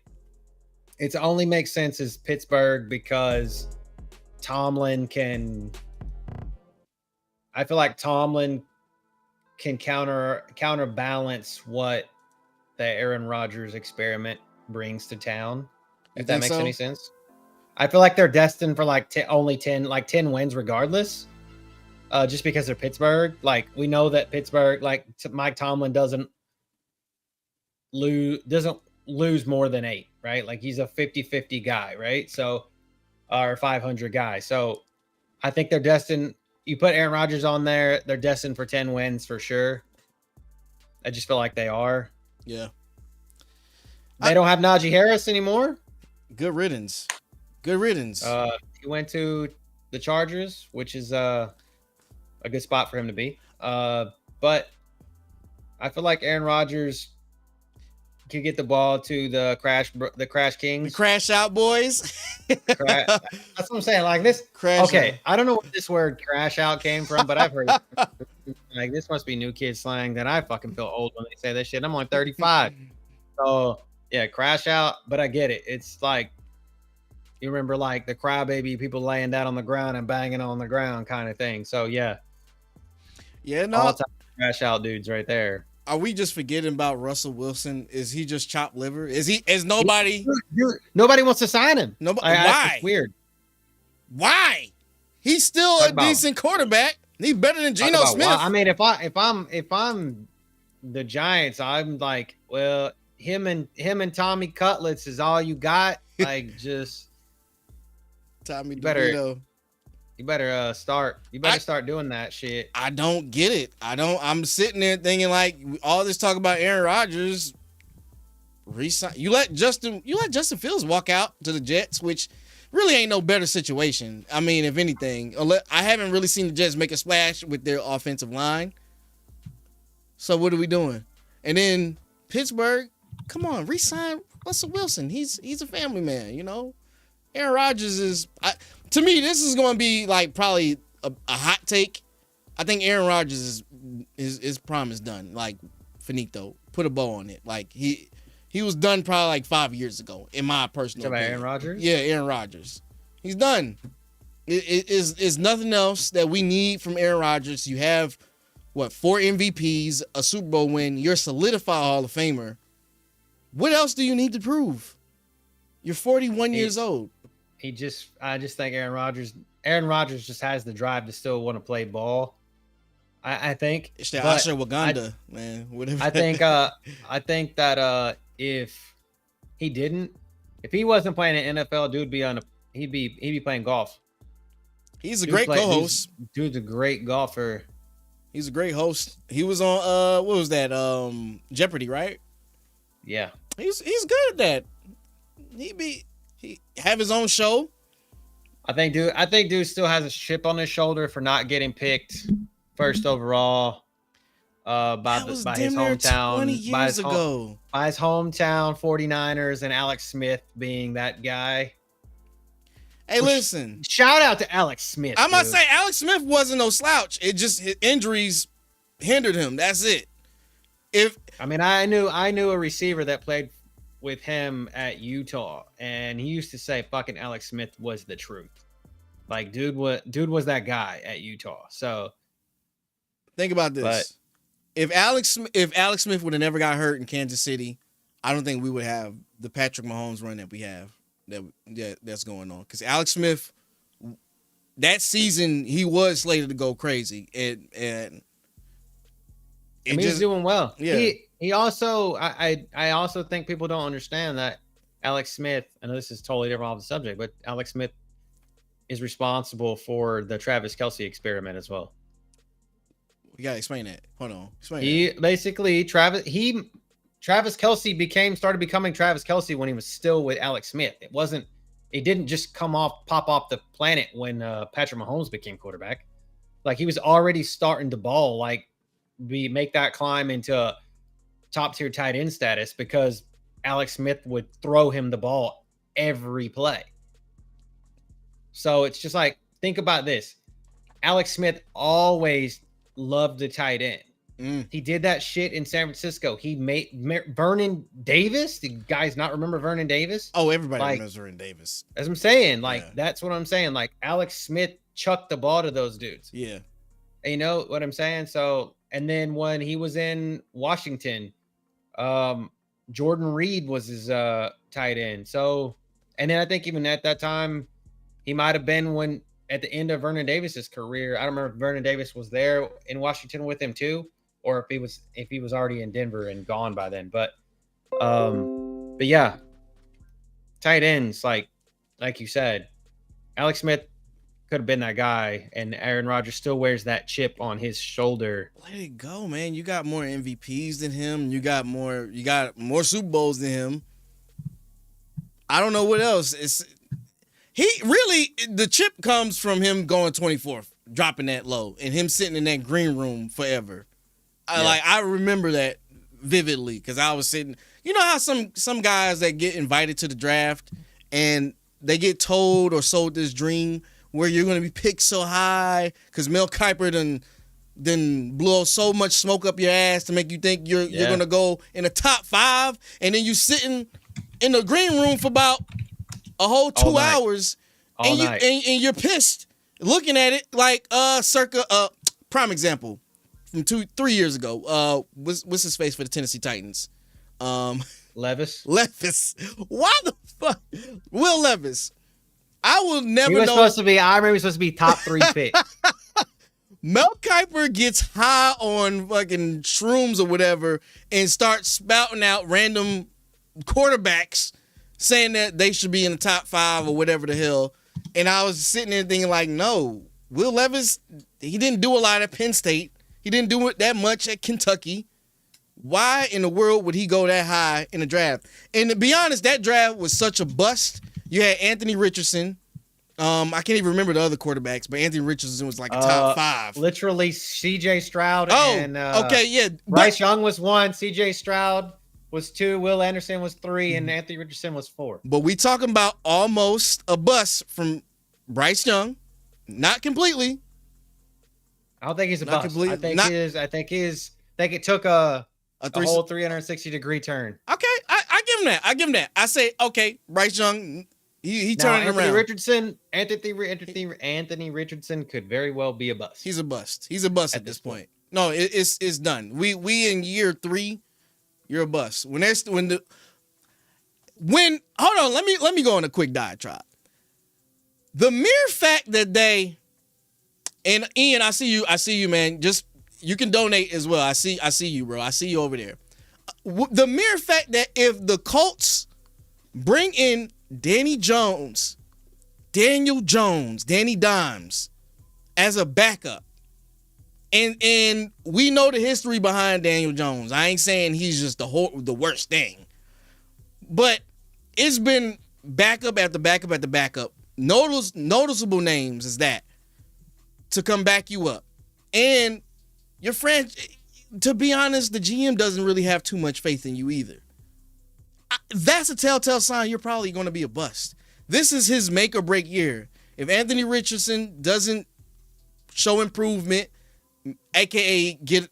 It only makes sense is Pittsburgh because Tomlin can. I feel like Tomlin can counterbalance what the Aaron Rodgers experiment brings to town. If that makes any sense. I feel like they're destined for like only 10 wins regardless. Just because they're Pittsburgh. Like we know that Pittsburgh, like Mike Tomlin doesn't lose more than 8, right? Like he's a 50-50 guy, right? So or 500 guy. So I think they're destined. You put Aaron Rodgers on there, they're destined for 10 wins for sure. I just feel like they are. Yeah. They don't have Najee Harris anymore. Good riddance. Good riddance. He went to the Chargers, which is a good spot for him to be. But I feel like Aaron Rodgers could get the ball to the Crash Kings. The Crash Out Boys. That's what I'm saying. Like this. Okay, out. I don't know where this word "crash out" came from, but I've heard like this must be new kid slang. That I fucking feel old when they say that shit. I'm only 35, so yeah, crash out. But I get it. It's like you remember like the crybaby people laying down on the ground and banging on the ground kind of thing. So yeah, no, all time crash out dudes right there. Are we just forgetting about Russell Wilson? Is he just chopped liver? Is nobody? Nobody wants to sign him. Nobody. Why? It's weird. Why? He's still a decent quarterback. He's better than Geno Smith. I mean, if I'm the Giants, I'm like, well, him and Tommy Cutlets is all you got. Like, just Tommy DeVito. You better start doing that shit. I don't get it. I'm sitting there thinking like all this talk about Aaron Rodgers. You let Justin Fields walk out to the Jets, which really ain't no better situation. I mean, if anything, I haven't really seen the Jets make a splash with their offensive line. So what are we doing? And then Pittsburgh, come on, re-sign Russell Wilson. He's a family man, you know. Aaron Rodgers is. To me, this is going to be like probably a hot take. I think Aaron Rodgers his prime is done. Like finito, put a bow on it. Like he was done probably like 5 years ago, in my personal opinion. Aaron Rodgers? Yeah, Aaron Rodgers. He's done. It is nothing else that we need from Aaron Rodgers. You have 4 MVPs, a Super Bowl win. You're a solidified Hall of Famer. What else do you need to prove? You're 41 years old. I just think Aaron Rodgers just has the drive to still want to play ball. I think it's the Asher Waganda, man. Whatever. I think that if he wasn't playing in NFL, dude, he'd be playing golf. He's a great co-host. Dude's a great golfer. He's a great host. He was on what was that? Jeopardy, right? Yeah. He's good at that. He have his own show. I think dude still has a chip on his shoulder for not getting picked first overall. By That was his damn near hometown, 20 years ago. By his hometown 49ers, and Alex Smith being that guy. Hey, listen. Shout out to Alex Smith. I'm gonna say Alex Smith wasn't no slouch. It just his injuries hindered him. That's it. I knew a receiver that played with him at Utah, and he used to say fucking Alex Smith was the truth. Like, dude was that guy at Utah. So think about this. If Alex Smith would have never got hurt in Kansas City, I don't think we would have the Patrick Mahomes run that we have. That's going on. Because Alex Smith, that season, he was slated to go crazy, and he's doing well. Yeah. He also, I also think people don't understand that Alex Smith. I know this is totally different off the subject, but Alex Smith is responsible for the Travis Kelce experiment as well. You gotta explain that. Hold on. Travis Kelce started becoming Travis Kelce when he was still with Alex Smith. It didn't just pop off the planet when Patrick Mahomes became quarterback. Like, he was already starting to ball, like make that climb into top tier tight end status because Alex Smith would throw him the ball every play. So it's just like, think about this. Alex Smith always loved the tight end. He did that shit in San Francisco. He made Vernon Davis. The guys not remember Vernon Davis? Oh, everybody knows Vernon Davis. As I'm saying, that's what I'm saying. Like, Alex Smith chucked the ball to those dudes. Yeah. And you know what I'm saying? So, and then when he was in Washington, Jordan Reed was his tight end. So, and then I think even at that time, he might have been at the end of Vernon Davis's career. I don't remember if Vernon Davis was there in Washington with him too, or if he was already in Denver and gone by then. But yeah, tight ends, like you said, Alex Smith could have been that guy, and Aaron Rodgers still wears that chip on his shoulder. Let it go, man. You got more MVPs than him. You got more Super Bowls than him. I don't know what else. The chip comes from him going 24th, dropping that low, and him sitting in that green room forever. I remember that vividly because I was sitting. You know how some guys that get invited to the draft and they get told or sold this dream where you're going to be picked so high because Mel Kiper done blow so much smoke up your ass to make you think you're going to go in the top 5, and then you sitting in the green room for about a whole 2 hours, and you're pissed looking at it like prime example from 2-3 years ago. What's his face for the Tennessee Titans? Levis. Why the fuck? Will Levis. I will never know. I remember he was supposed to be top 3 pick. Mel Kiper gets high on fucking shrooms or whatever and starts spouting out random quarterbacks saying that they should be in the top 5 or whatever the hell. And I was sitting there thinking like, no, Will Levis, he didn't do a lot at Penn State. He didn't do it that much at Kentucky. Why in the world would he go that high in the draft? And to be honest, that draft was such a bust. You had Anthony Richardson. I can't even remember the other quarterbacks, but Anthony Richardson was like a top 5. Literally C.J. Stroud. Okay, yeah. Bryce Young was 1. C.J. Stroud was 2. Will Anderson was 3, and Anthony Richardson was 4. But we talking about almost a bust from Bryce Young. Not completely. I don't think he's a bust. I think it took a whole 360-degree turn. Okay, I give him that. I say, okay, Bryce Young, he turned it around. Anthony Richardson could very well be a bust. He's a bust. He's a bust at this point. No, it's done. We in year 3. You're a bust. Hold on, let me go on a quick diatribe. The mere fact that and Ian, I see you, man. Just you can donate as well. I see you, bro. I see you over there. The mere fact that if the Colts bring in Daniel Jones, Danny Dimes as a backup, and we know the history behind Daniel Jones. I ain't saying he's just the worst thing, but it's been backup after backup after backup. Noticeable names is that to come back you up. And your friend, to be honest, the GM doesn't really have too much faith in you either. That's a telltale sign you're probably going to be a bust. This is his make or break year. If Anthony Richardson doesn't show improvement, aka get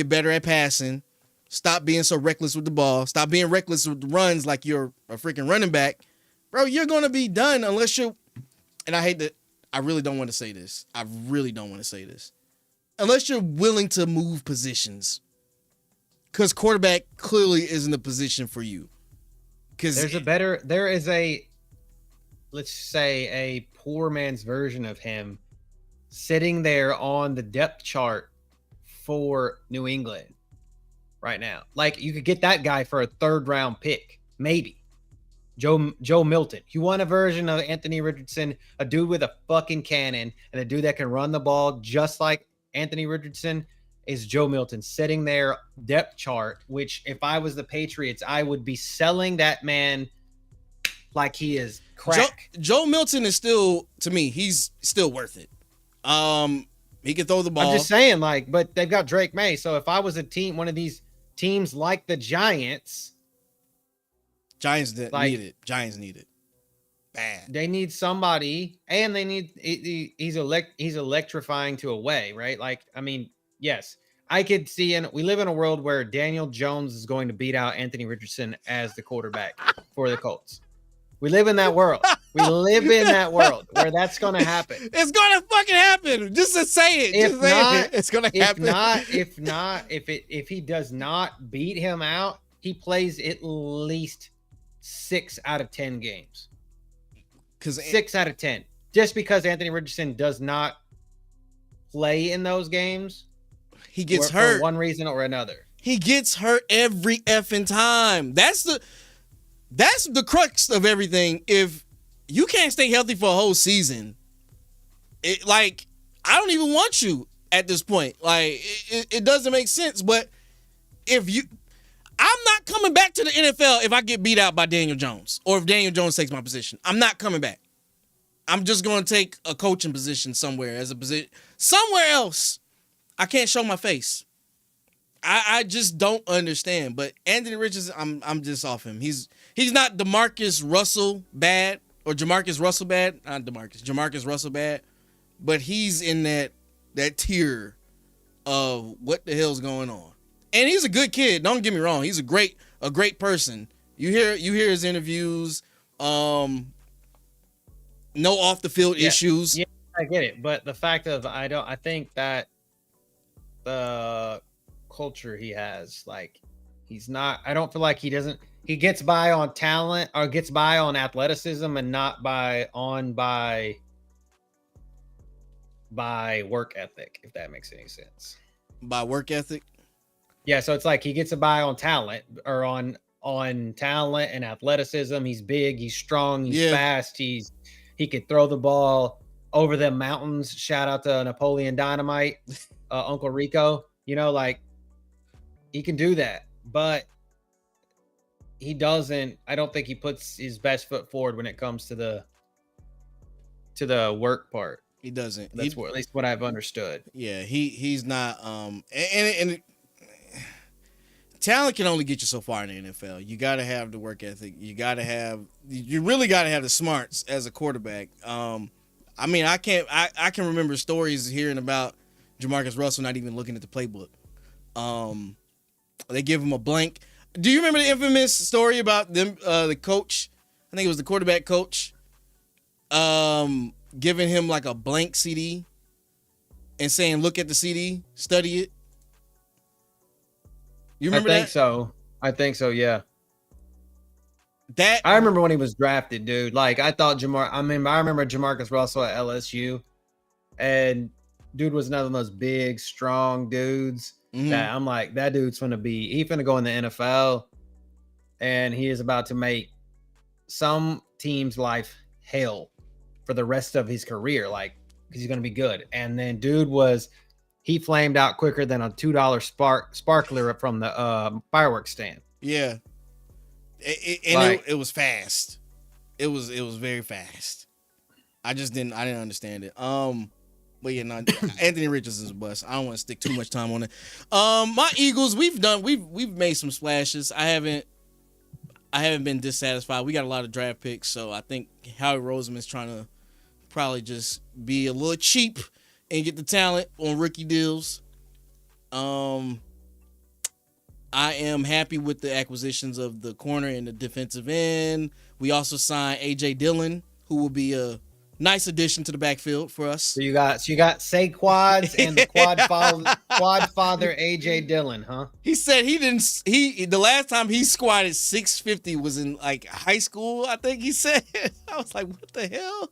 better at passing, stop being so reckless with the ball, stop being reckless with the runs like you're a freaking running back, bro, you're going to be done unless you're, and I really don't want to say this. Unless you're willing to move positions. Because quarterback clearly isn't a position for you. Because there is a, let's say, a poor man's version of him sitting there on the depth chart for New England right now. Like, you could get that guy for a 3rd round pick, maybe. Joe Milton. You want a version of Anthony Richardson, a dude with a fucking cannon, and a dude that can run the ball just like Anthony Richardson, is Joe Milton sitting there depth chart, which if I was the Patriots, I would be selling that man like he is crack. Joe Milton is still, to me, he's still worth it. He can throw the ball. I'm just saying, like, but they've got Drake May. So if I was a team, one of these teams like the Giants need it. Giants need it. Bad. They need somebody, and they need he's electrifying to a way, right? Like, I mean, yes, I could see, and we live in a world where Daniel Jones is going to beat out Anthony Richardson as the quarterback for the Colts. We live in that world. We live in that world where that's going to happen. It's going to fucking happen. Just to say it. It's going to happen. If he does not beat him out, he plays at least 6 out of 10 games. 6 out of 10. Just because Anthony Richardson does not play in those games, he gets hurt for one reason or another. He gets hurt every effing time. That's the crux of everything. If you can't stay healthy for a whole season, I don't even want you at this point. Like, it doesn't make sense. But I'm not coming back to the NFL if I get beat out by Daniel Jones or if Daniel Jones takes my position. I'm not coming back. I'm just going to take a coaching position somewhere somewhere else. I can't show my face. I just don't understand. But Anthony Richardson, I'm just off him. He's not Jamarcus Russell bad or Jamarcus Russell bad. Not Jamarcus Russell bad. But he's in that tier of what the hell's going on. And he's a good kid. Don't get me wrong. He's a great person. You hear his interviews. No off the field issues. Yeah, I get it. But the fact of I think that the culture he has, like, he's not, I don't feel like he gets by on talent or gets by on athleticism and not by work ethic, if that makes any sense. By work ethic? Yeah, so it's like he gets by on talent or on talent and athleticism. He's big, he's strong, he's fast, he could throw the ball over the mountains. Shout out to Napoleon Dynamite, Uncle Rico. Like, he can do that, but he doesn't. I don't think he puts his best foot forward when it comes to the work part. He doesn't. That's at least what I've understood. Yeah, he's not. And talent can only get you so far in the NFL. You got to have the work ethic. You really got to have the smarts as a quarterback. I mean, I can remember stories hearing about Jamarcus Russell not even looking at the playbook. They give him a blank. Do you remember the infamous story about them, the coach? I think it was the quarterback coach, giving him like a blank CD and saying, "Look at the CD, study it." You remember that? I think so. Yeah. That I remember when he was drafted, dude. Like, I remember Jamarcus Russell at LSU, and dude was another of those big, strong dudes that I'm like, that dude's finna go in the NFL, and he is about to make some team's life hell for the rest of his career, like, because he's gonna be good. And then he flamed out quicker than a $2 sparkler from the fireworks stand. Yeah. It was fast. It was very fast. I didn't understand it. But yeah, no, Anthony Richardson is a bust. I don't want to stick too much time on it. My Eagles, we've made some splashes. I haven't been dissatisfied. We got a lot of draft picks, so I think Howie Roseman's trying to probably just be a little cheap and get the talent on rookie deals. I am happy with the acquisitions of the corner and the defensive end. We also signed A.J. Dillon, who will be a nice addition to the backfield for us. So you got Saquads and the quad father A.J. Dillon, huh? He said the last time he squatted 650 was in like high school, I think he said. I was like, what the hell?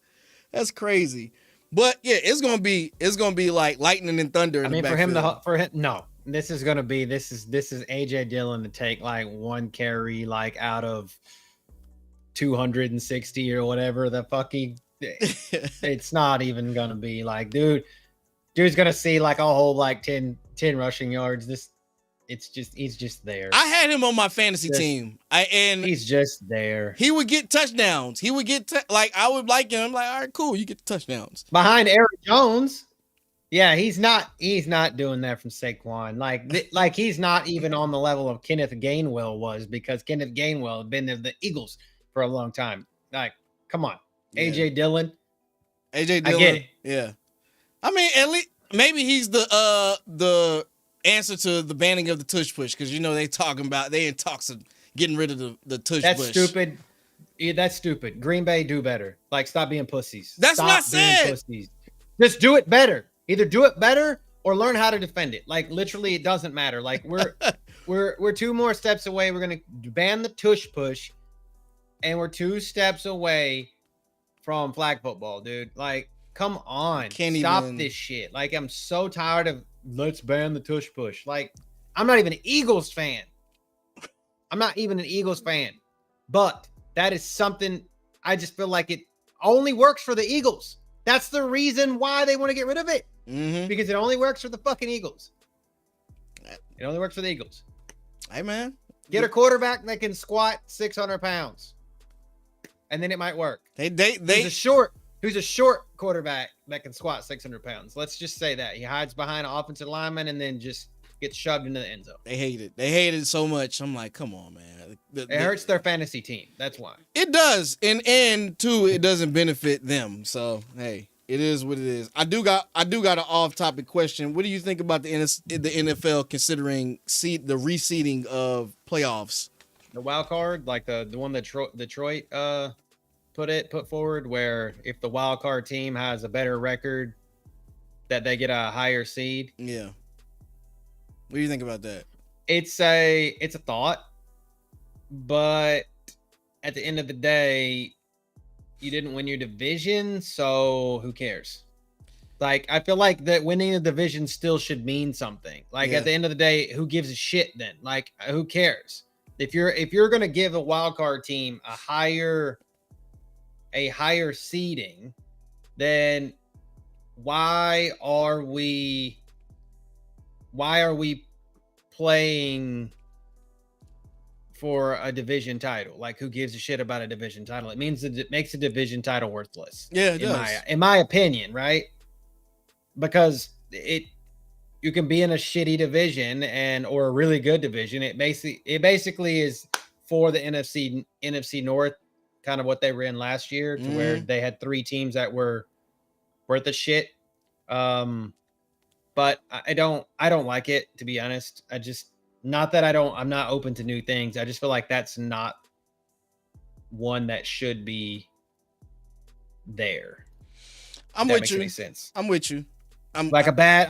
That's crazy. But yeah, it's gonna be like lightning and thunder. I mean, for him, no. This is AJ Dillon to take like one carry like out of 260 or whatever the fuck it's not even gonna be like dude's gonna see like a whole like 10 rushing yards. He's just there. I had him on my fantasy team. And he's just there. He would get touchdowns. He would get I would like him. I'm like, all right, cool, you get the touchdowns. Behind Aaron Jones. Yeah, he's not doing that from Saquon. Like he's not even on the level of Kenneth Gainwell was, because Kenneth Gainwell had been to the Eagles for a long time. Like, come on. Yeah. AJ Dillon. I get it. Yeah. I mean, at least maybe he's the answer to the banning of the tush push, because they in talks of getting rid of the tush push. That's stupid. Yeah, that's stupid. Green Bay, do better. Like, stop being pussies. That's what I said. Pussies. Just do it better. Either do it better or learn how to defend it. Like, literally, it doesn't matter. Like, we're 2 more steps away. We're gonna ban the tush push, and we're 2 steps away from flag football, dude. Like, come on, stop this shit. Like, I'm so tired of let's ban the tush push. Like, I'm not even an Eagles fan. But that is something I just feel like it only works for the Eagles. That's the reason why they want to get rid of it. Mm-hmm. Because it only works for the fucking Eagles. It only works for the Eagles. Hey, man. Get a quarterback that can squat 600 pounds. And then it might work. Who's a short quarterback that can squat 600 pounds. Let's just say that. He hides behind an offensive lineman and then just gets shoved into the end zone. They hate it. They hate it so much. I'm like, come on, man. It hurts their fantasy team. That's why. It does. And two, it doesn't benefit them. So, hey, it is what it is. I do got an off-topic question. What do you think about the NFL considering the reseeding of playoffs? The wild card, like the one that Detroit put forward, where if the wild card team has a better record, that they get a higher seed. Yeah. What do you think about that? It's a thought, but at the end of the day, you didn't win your division, so who cares? Like, I feel like that winning the division still should mean something. Like, at the end of the day, who gives a shit then? Like, who cares? If you're gonna give a wild card team a higher seeding, then why are we playing for a division title? Like, who gives a shit about a division title? It makes a division title worthless. Yeah, it does. In my opinion, right? Because you can be in a shitty division or a really good division. It basically is for the NFC North, kind of what they were in last year, to where they had 3 teams that were worth a shit. But I don't like it, to be honest. I'm not open to new things. I just feel like that's not one that should be there. I'm with you. I'm with you. I'm like a bad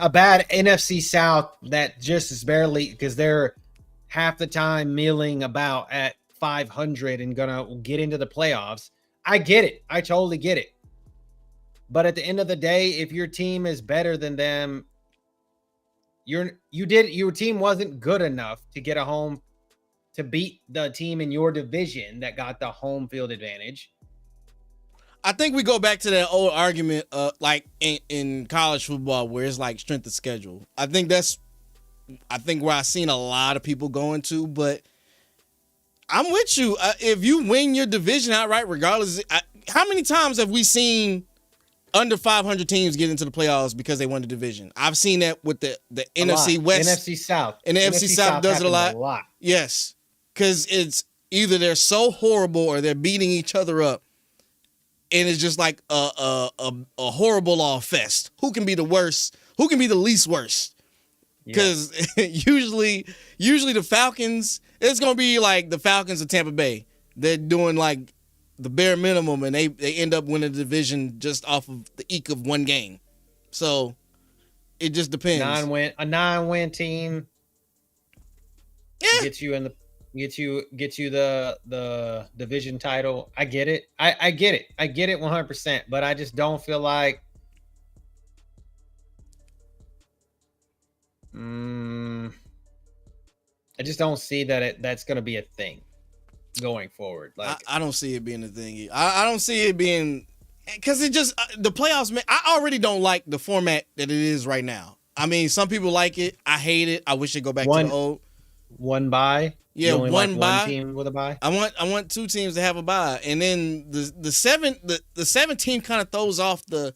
NFC South that just is barely, because they're half the time milling about at 500 and gonna get into the playoffs. I get it. I totally get it. But at the end of the day, if your team is better than them, your team wasn't good enough to get a home to beat the team in your division that got the home field advantage. I think we go back to that old argument, like in college football, where it's like strength of schedule. I think where I've seen a lot of people going to, but I'm with you. If you win your division outright, regardless, how many times have we seen under 500 teams get into the playoffs because they won the division. I've seen that with the NFC West. NFC South. And the NFC South does it a lot. Yes. Because it's either they're so horrible or they're beating each other up. And it's just like a horrible all fest. Who can be the worst? Who can be the least worst? Because usually the Falcons, it's going to be like the Falcons of Tampa Bay. They're doing like the bare minimum, and they end up winning the division just off of the eke of one game. So it just depends. A 9-win team gets you in the gets you the division title. I get it. I get it. I get it 100%. But I just don't feel like I just don't see that that's going to be a thing going forward. Like I don't see it being a thing. I don't see it being, because it just the playoffs. Man, I already don't like the format that it is right now. I mean, some people like it. I hate it. I wish it go back to the old one bye. Yeah, one bye. One team with a bye. I want two teams to have a bye, and then the seven team kind of throws off the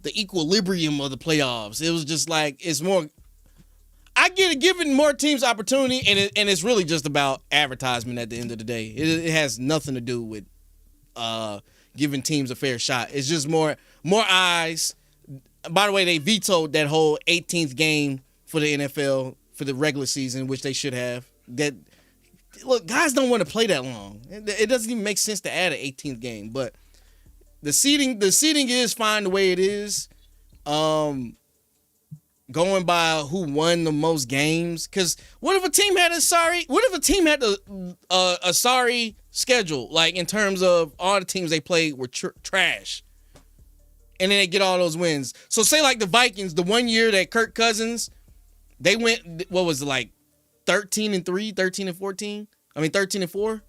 equilibrium of the playoffs. It was just like it's more. I get it, giving more teams opportunity, and it's really just about advertisement at the end of the day. It has nothing to do with giving teams a fair shot. It's just more eyes. By the way, they vetoed that whole 18th game for the NFL for the regular season, which they should have. That look, guys don't want to play that long. It doesn't even make sense to add an 18th game. But the seating is fine the way it is. Going by who won the most games, because what if a team had a sorry schedule, like in terms of all the teams they played were trash, and then they get all those wins. So say like the Vikings, the 1 year that Kirk Cousins, they went, what was it, like 13-3, 13-14? I mean 13-4.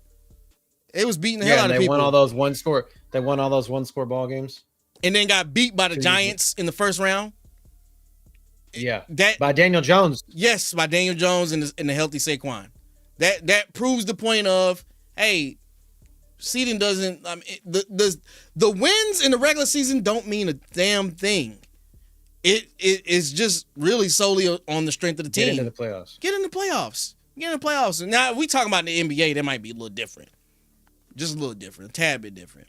It was beating the hell out of people. They won all those one score ball games, and then got beat by the Giants in the first round. Yeah, by Daniel Jones. Yes, by Daniel Jones and the healthy Saquon. That proves the point of, hey, seeding doesn't. I mean, the wins in the regular season don't mean a damn thing. It is just really solely on the strength of the team. Get into the playoffs. And now we talking about the NBA, that might be a little different, just a little different, a tad bit different.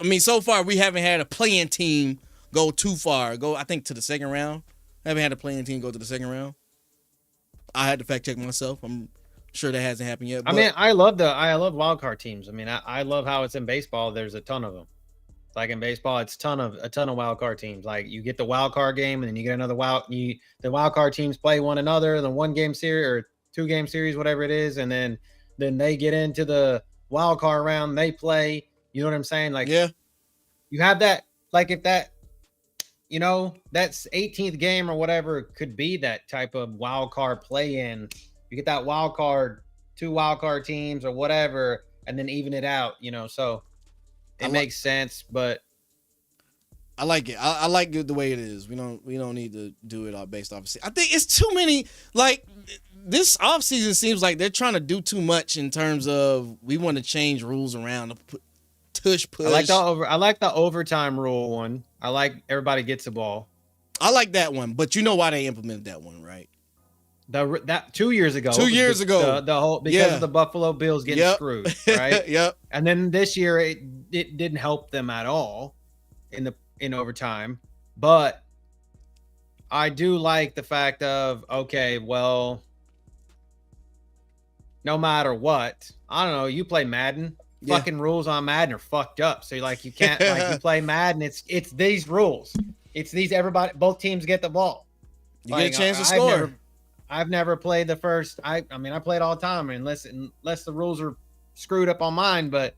I mean, so far we haven't had a play-in team go too far. I think to the second round. I haven't had a play-in team go to the second round. I had to fact check myself. I'm sure that hasn't happened yet. I mean, I love wild card teams. I mean, I love how it's in baseball. There's a ton of them. Like in baseball, it's a ton of wild card teams. Like you get the wild card game, and then you get another the wild card teams play one another, the 1 game series or 2 game series, whatever it is, and then they get into the wild card round. They play. You know what I'm saying? Like, yeah, you have that. Like if that. You know, that's 18th game or whatever could be that type of wild card play-in. You get that wild card, 2 wild card teams or whatever, and then even it out, you know. So it makes sense, but I like it. I like it the way it is. We don't need to do it all based off of. I think it's too many. Like this offseason seems like they're trying to do too much in terms of we want to change rules around to push. I like the overtime rule one. I like everybody gets the ball. I like that one, but you know why they implemented that one, right? That 2 years ago. The whole because of the Buffalo Bills getting screwed, right? Yep. And then this year it didn't help them at all in overtime, but I do like the fact of, okay, well, no matter what, I don't know, you play Madden. Fucking rules on Madden are fucked up. So like you can't like you play Madden. It's these rules. It's these both teams get the ball. You get a chance to score. I've never played the first. I mean I played all the time unless the rules are screwed up on mine. But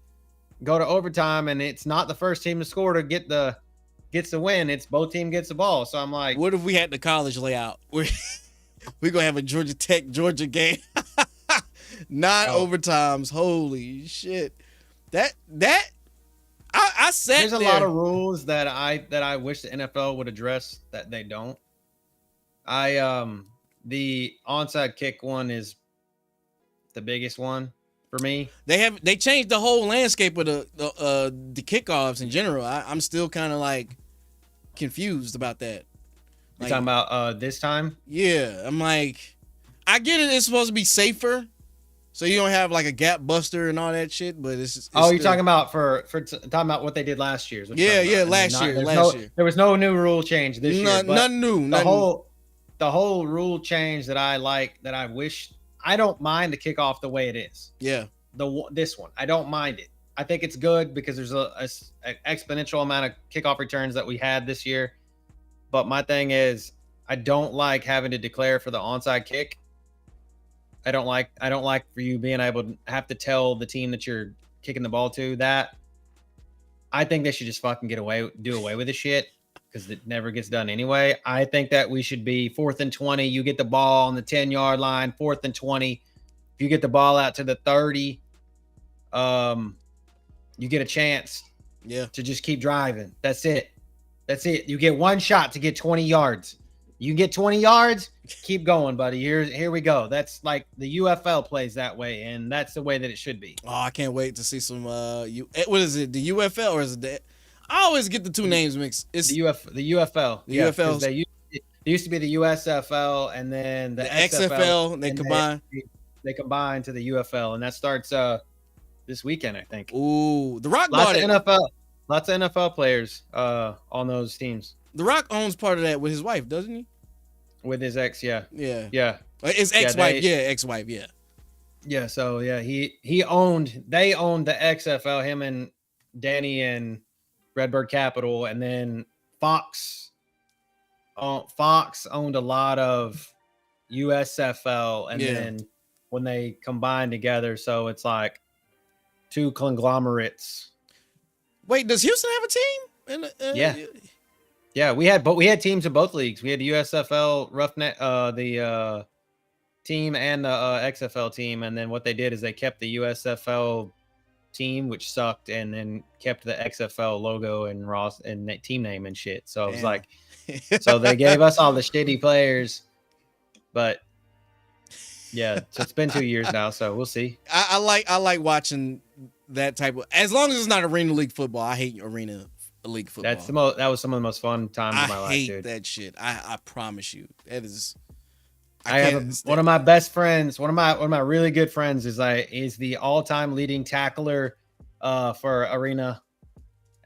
go to overtime and it's not the first team to score to gets the win. It's both team gets the ball. So I'm like, what if we had the college layout? We're gonna have a Georgia Tech game. 9 overtimes. Holy shit. I said there's a lot of rules that I wish the NFL would address that they don't. The onside kick one is the biggest one for me. They changed the whole landscape of the kickoffs in general. I'm still kind of like, confused about that. You talking about this time? Yeah, I'm like, I get it. It's supposed to be safer, so you don't have like a gap buster and all that shit. But it's You're still, talking about talking about what they did last year. Yeah, last year. There was no new rule change this year. But nothing new. The whole rule change that I like, that I wish, I don't mind the kickoff the way it is. Yeah, this one, I don't mind it. I think it's good because there's a exponential amount of kickoff returns that we had this year. But my thing is, I don't like having to declare for the onside kick. I don't like for you being able to have to tell the team that you're kicking the ball to that. I think they should just fucking do away with the shit, because it never gets done anyway. I think that we should be 4th and 20. You get the ball on the 10-yard line, 4th and 20. If you get the ball out to the 30, you get a chance to just keep driving. That's it. You get one shot to get 20 yards. You get 20 yards, keep going, buddy. Here we go. That's like the UFL plays that way, and that's the way that it should be. Oh, I can't wait to see some what is it? The UFL or is it the? I always get the two names mixed. It's the UFL. The UFL. They used to be the USFL, and then the XFL. And they combine. They combine to the UFL, and that starts this weekend, I think. Ooh, The Rock lots bought of it. Lots of NFL players on those teams. The Rock owns part of that with his wife, doesn't he? With his ex, yeah. His ex-wife, ex-wife, yeah. Yeah, so yeah, they owned the XFL, him and Danny and Redbird Capital, and then Fox owned a lot of USFL, and then when they combined together, so it's like two conglomerates. Wait, does Houston have a team? Yeah, we had teams in both leagues. We had the USFL Roughneck, the team, and the XFL team. And then what they did is they kept the USFL team, which sucked, and then kept the XFL logo and Ross and team name and shit. So it was like, so they gave us all the shitty players, but yeah. So it's been 2 years now, so we'll see. I like watching that type of, as long as it's not arena league football. I hate arena league football. That was some of the most fun times of my life, dude. I hate that shit. I promise you. That is. I have one of my best friends, one of my really good friends is the all-time leading tackler for arena,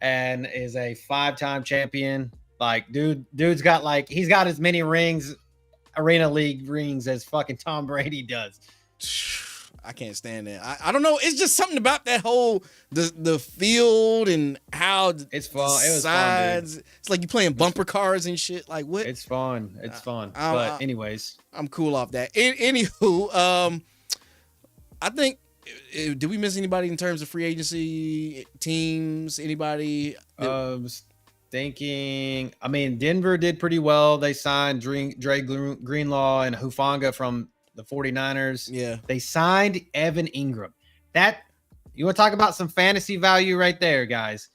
and is a 5-time champion. Like, dude's got he's got as many arena league rings as fucking Tom Brady does. I can't stand that. I don't know. It's just something about that whole the field and how it's fun. It was sides. fun, dude. It's like you playing bumper cars and shit. Like what? It's fun. It's fun. But anyways, I'm cool off that. Anywho, I think. Did we miss anybody in terms of free agency teams? Anybody? Thinking. I mean, Denver did pretty well. They signed Dre Greenlaw and Hufanga from the 49ers. Yeah. They signed Evan Ingram. That, you want to talk about some fantasy value right there, guys.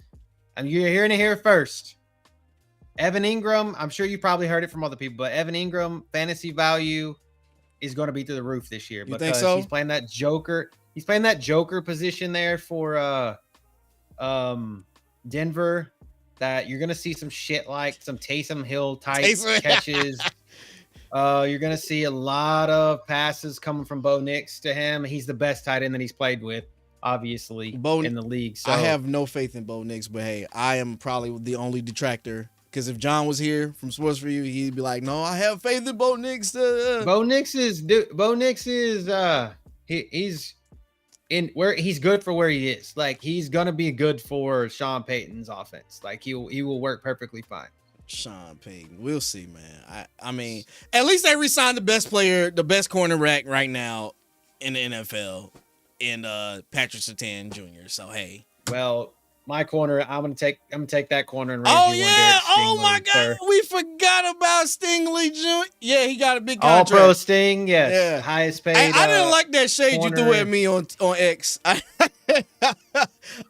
And you're hearing it here first. Evan Ingram, I'm sure you probably heard it from other people, but Evan Ingram fantasy value is going to be through the roof this year. You think so? He's playing that Joker. He's playing that Joker position there for Denver, that you're going to see some shit like some Taysom Hill type catches. You're going to see a lot of passes coming from Bo Nix to him. He's the best tight end that he's played with, obviously, in the league. So I have no faith in Bo Nix, but hey, I am probably the only detractor. Because if John was here from Sports For You, he'd be like, "No, I have faith in Bo Nix." Bo Nix is he's in where he's good for where he is. Like, he's gonna be good for Sean Payton's offense. Like, he will work perfectly fine. Sean Payton, we'll see, man. I mean, at least they re-signed the best player, the best cornerback right now in the NFL, in Patrick Surtain Jr. So hey, well, my corner, I'm gonna take that corner and oh yeah, oh my God, we forgot about Stingley Jr. Yeah, he got a big contract. All Pro Sting, yes, yeah. Highest paid. I didn't like that shade you threw at me on X.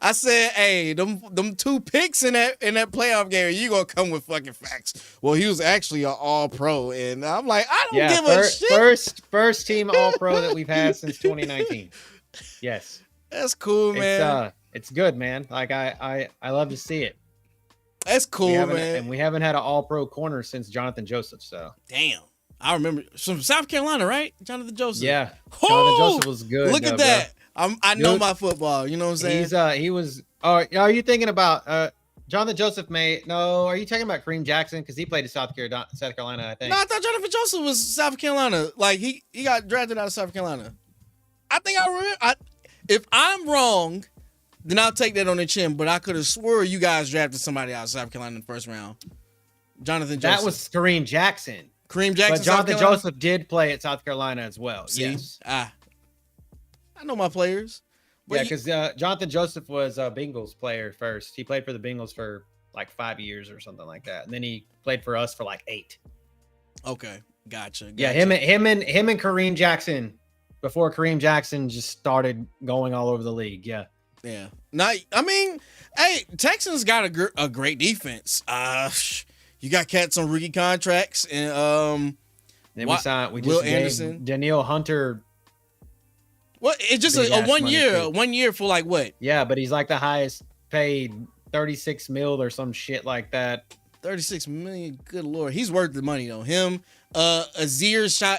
I said, hey, them 2 picks in that playoff game, you gonna come with fucking facts. Well, he was actually an All Pro, and I'm like, I don't give a shit. First team All Pro that we've had since 2019. Yes, that's cool, man. It's good, man. Like I love to see it. That's cool, man. And we haven't had an all-pro corner since Jonathan Joseph. So damn, I remember from South Carolina, right? Jonathan Joseph. yeah, Oh, Jonathan Joseph was good. Look at bro. that. I know Dude, my football. You know what I'm saying? He was. Oh, are you thinking about Jonathan Joseph? No, are you talking about Kareem Jackson? Because he played at South Carolina, I think. No, I thought Jonathan Joseph was South Carolina. Like he got drafted out of South Carolina. I think I remember. If I'm wrong, then I'll take that on the chin. But I could have swore you guys drafted somebody out of South Carolina in the first round. Jonathan Joseph. That was Kareem Jackson. Kareem Jackson. But Jonathan Joseph did play at South Carolina as well. See? Yes. I know my players. Yeah, because Jonathan Joseph was a Bengals player first. He played for the Bengals for like 5 years or something like that, and then he played for us for like 8. Okay, gotcha. Yeah, him and Kareem Jackson. Before Kareem Jackson just started going all over the league. Yeah. Yeah. Now, I mean, hey, Texans got a great defense. You got cats on rookie contracts, and then we just Will Anderson, Danielle Hunter. What? It's just a 1 year, 1 year for like what? Yeah, but he's like the highest paid, 36 mil or some shit like that. 36 million. Good Lord, he's worth the money though. Him, Azir Shai.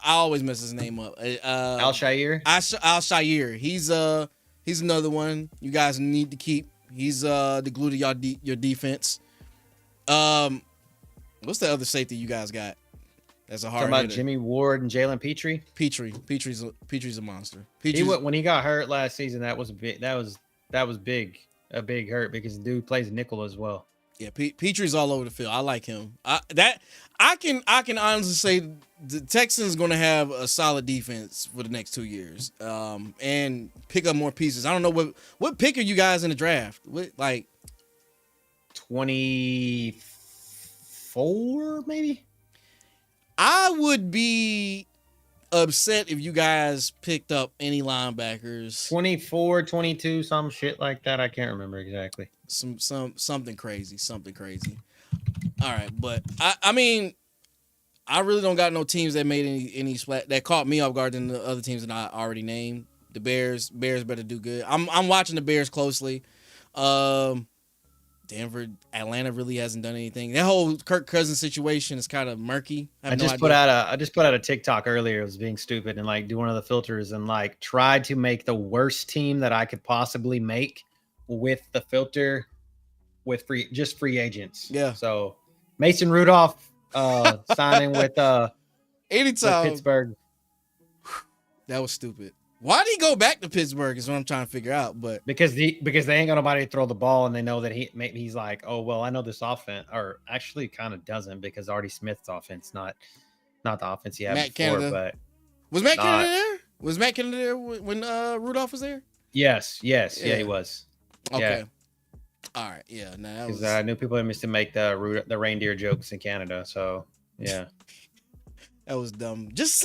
I always mess his name up. Al Shair. Al Shair. He's another one you guys need to keep. He's the glue to your defense. What's the other safety you guys got? That's a hard. Talking about Jimmy Ward and Jalen Petrie. Petry's a monster. When he got hurt last season, that was big. That was big. A big hurt because the dude plays nickel as well. Yeah, Petry's all over the field. I like him. I can honestly say the Texans going to have a solid defense for the next 2 years. And pick up more pieces. I don't know what pick are you guys in the draft? What, like 24 maybe? I would be upset if you guys picked up any linebackers. 24, 22, some shit like that. I can't remember exactly. Something crazy. All right, but I mean, I really don't got no teams that made any that caught me off guard than the other teams that I already named. The Bears better do good. I'm watching the Bears closely. Denver, Atlanta really hasn't done anything. That whole Kirk Cousins situation is kind of murky. I just put out a TikTok earlier. It was being stupid and like do one of the filters and like tried to make the worst team that I could possibly make with the filter with free agents. Yeah. So Mason Rudolph signing with anytime with Pittsburgh. That was stupid. Why did he go back to Pittsburgh is what I'm trying to figure out. But because they ain't got nobody to throw the ball, and they know that he's like, oh well, I know this offense, or actually kind of doesn't because Artie Smith's offense, not the offense he had Matt before. Canada. But was Matt Canada there? Was Matt Canada there when Rudolph was there? Yes, yeah, he was. Okay. Yeah. All right. Yeah. No, because I knew people used to make the reindeer jokes in Canada. So yeah. That was dumb. Just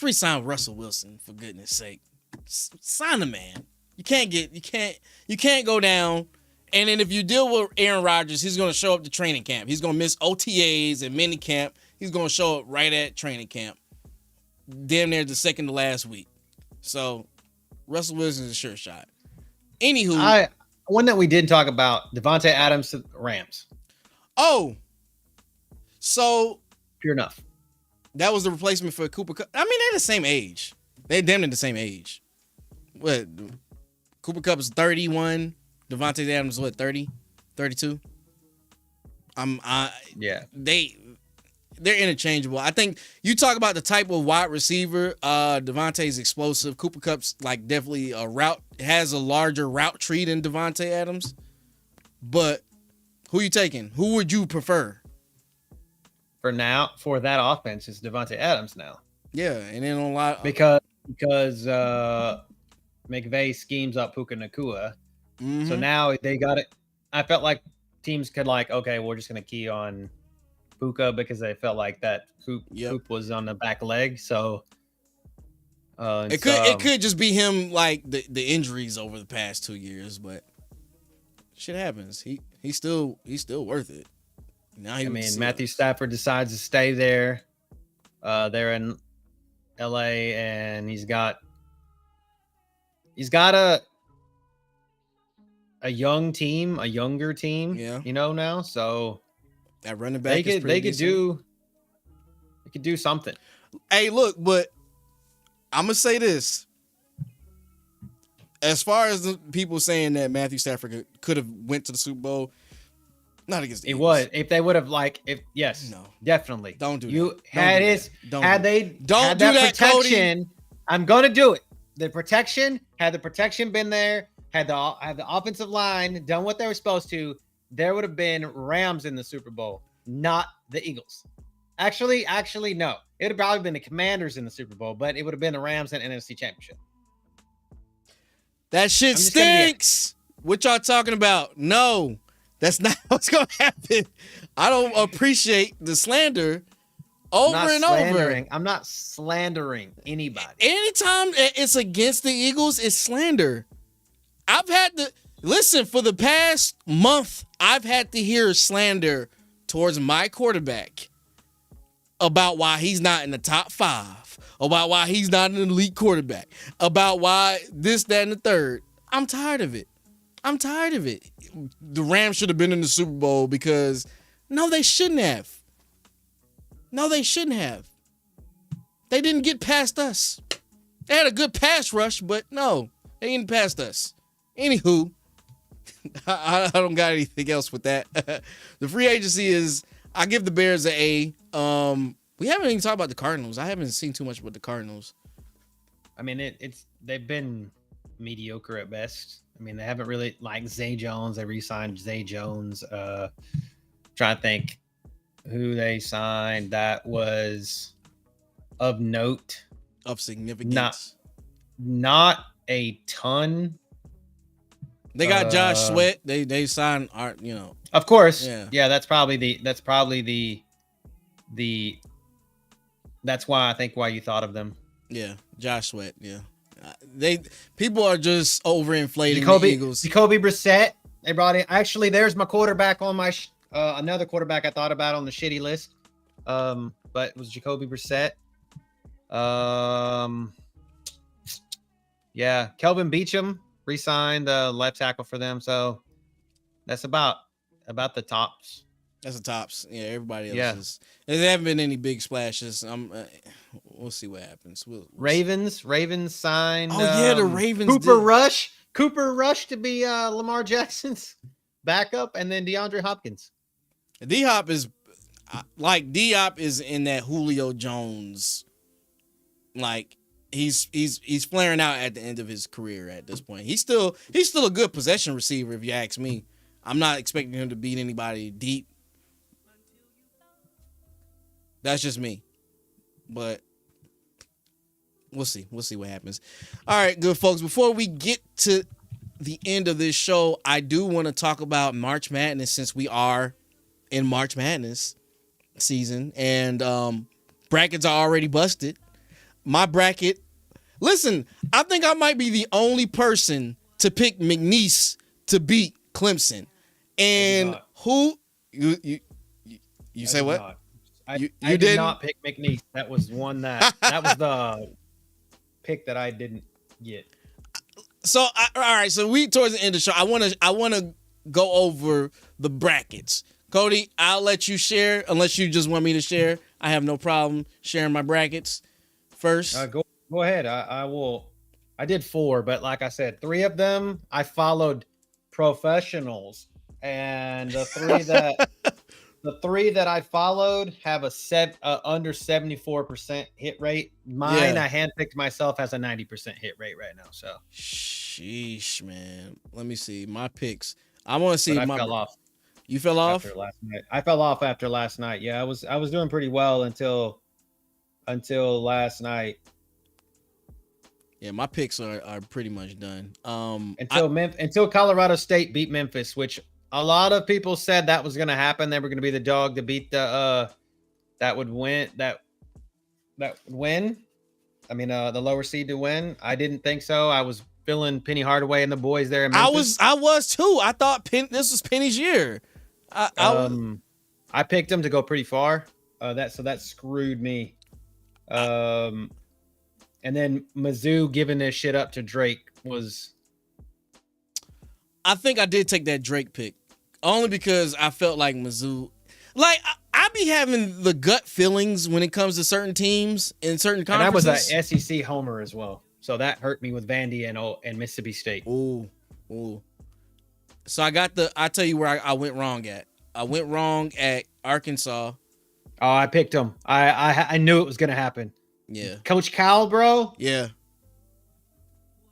re-sign Russell Wilson for goodness sake. Sign the man. You can't go down. And then if you deal with Aaron Rodgers, he's going to show up to training camp. He's going to miss OTAs and mini camp. He's going to show up right at training camp. Damn near the second to last week. So Russell Wilson is a sure shot. Anywho, one that we didn't talk about, Devontae Adams to the Rams. Oh, so pure enough. That was the replacement for Cooper Kupp. I mean, they're the same age. They're damn near the same age. What? Cooper Kupp is 31. Devontae Adams, what, 30? 32? Yeah. They're interchangeable. I think you talk about the type of wide receiver. Devontae's explosive. Cooper Kupp's like definitely has a larger route tree than Devontae Adams. But who you taking? Who would you prefer? For that offense, it's Devontae Adams now. Yeah, and then on a lot because McVay schemes up Puka Nacua. Mm-hmm. So now they got it. I felt like teams could okay, we're just gonna key on Puka because they felt like that Coop was on the back leg. So it could just be him like the injuries over the past 2 years, but shit happens. He's still worth it. Now Matthew Stafford decides to stay there. They're in LA and he's got a a young team, a younger team. Yeah. You know now, so That running back they could do something. Hey, look, but I'm gonna say this. As far as the people saying that Matthew Stafford could have went to the Super Bowl, not against the It Eagles. was if they would have yes, No. definitely. Don't do that. You Don't had do his that. Don't had do they that. Don't had do that, protection. Cody. I'm gonna do it. The protection had the protection been there, had the offensive line done what they were supposed to, there would have been Rams in the Super Bowl, not the Eagles. Actually, no. It would have probably been the Commanders in the Super Bowl, but it would have been the Rams in NFC Championship. That shit stinks. What y'all talking about? No, that's not what's gonna happen. I don't appreciate the slander over and over. I'm not slandering anybody. Anytime it's against the Eagles, it's slander. I've had to listen for the past month. I've had to hear slander towards my quarterback about why he's not in the top 5, about why he's not an elite quarterback, about why this, that, and the third. I'm tired of it. The Rams should have been in the Super Bowl because no, they shouldn't have. They didn't get past us. They had a good pass rush, but no, they didn't past us. Anywho, I don't got anything else with that. The free agency is, I give the Bears an A. We haven't even talked about the Cardinals. I haven't seen too much about the Cardinals. I mean, they've been mediocre at best. I mean, they haven't really, like Zay Jones. They re-signed Zay Jones. Trying to think who they signed that was of note, of significance. Not a ton. They got Josh Sweat. They signed Art. Of course. Yeah. That's probably the. That's why I think why you thought of them. Yeah, Josh Sweat. Yeah, people are just overinflating the Eagles. Jacoby Brissett. They brought in. Actually, there's my quarterback on my another quarterback I thought about on the shitty list. But it was Jacoby Brissett. Yeah, Kelvin Beachum re-signed the left tackle for them. So that's about the tops. That's the tops. Yeah, everybody else is. There haven't been any big splashes. We'll see what happens. Ravens signed. Oh yeah, the Ravens. Cooper Rush to be Lamar Jackson's backup, and then DeAndre Hopkins. D-Hop is in that Julio Jones. Like he's flaring out at the end of his career at this point. He's still a good possession receiver if you ask me. I'm not expecting him to beat anybody deep. That's just me. But we'll see. We'll see what happens. All right, good folks. Before we get to the end of this show, I do want to talk about March Madness since we are in March Madness season and brackets are already busted. My bracket. Listen, I think I might be the only person to pick McNeese to beat Clemson. And who you say what? Not. I did not pick McNeese. That was one that was the pick that I didn't get. So all right, so we towards the end of the show, I want to go over the brackets. Cody, I'll let you share unless you just want me to share. I have no problem sharing my brackets first. Go ahead. I will. I did 4, but like I said, 3 of them I followed professionals, and the 3 that I followed have a under 74% hit rate. Mine, I handpicked myself, has a 90% hit rate right now. So, sheesh, man. Let me see my picks. I want to see. I fell off. You fell off after last night. I fell off after last night. Yeah, I was doing pretty well until last night. Yeah, my picks are pretty much done. Until Colorado State beat Memphis, which a lot of people said that was going to happen. They were going to be the dog to beat that would win. That would win. I mean, the lower seed to win. I didn't think so. I was feeling Penny Hardaway and the boys there in Memphis. I was too. I thought this was Penny's year. I picked him to go pretty far. That screwed me. And then Mizzou giving this shit up to Drake was. I think I did take that Drake pick only because I felt like Mizzou. Like I be having the gut feelings when it comes to certain teams in certain conferences. And I was a SEC homer as well, so that hurt me with Vandy and Mississippi State. Ooh. So I tell you where I went wrong at. I went wrong at Arkansas. Oh, I picked them. I knew it was gonna happen. Yeah. Coach Cal, bro. Yeah.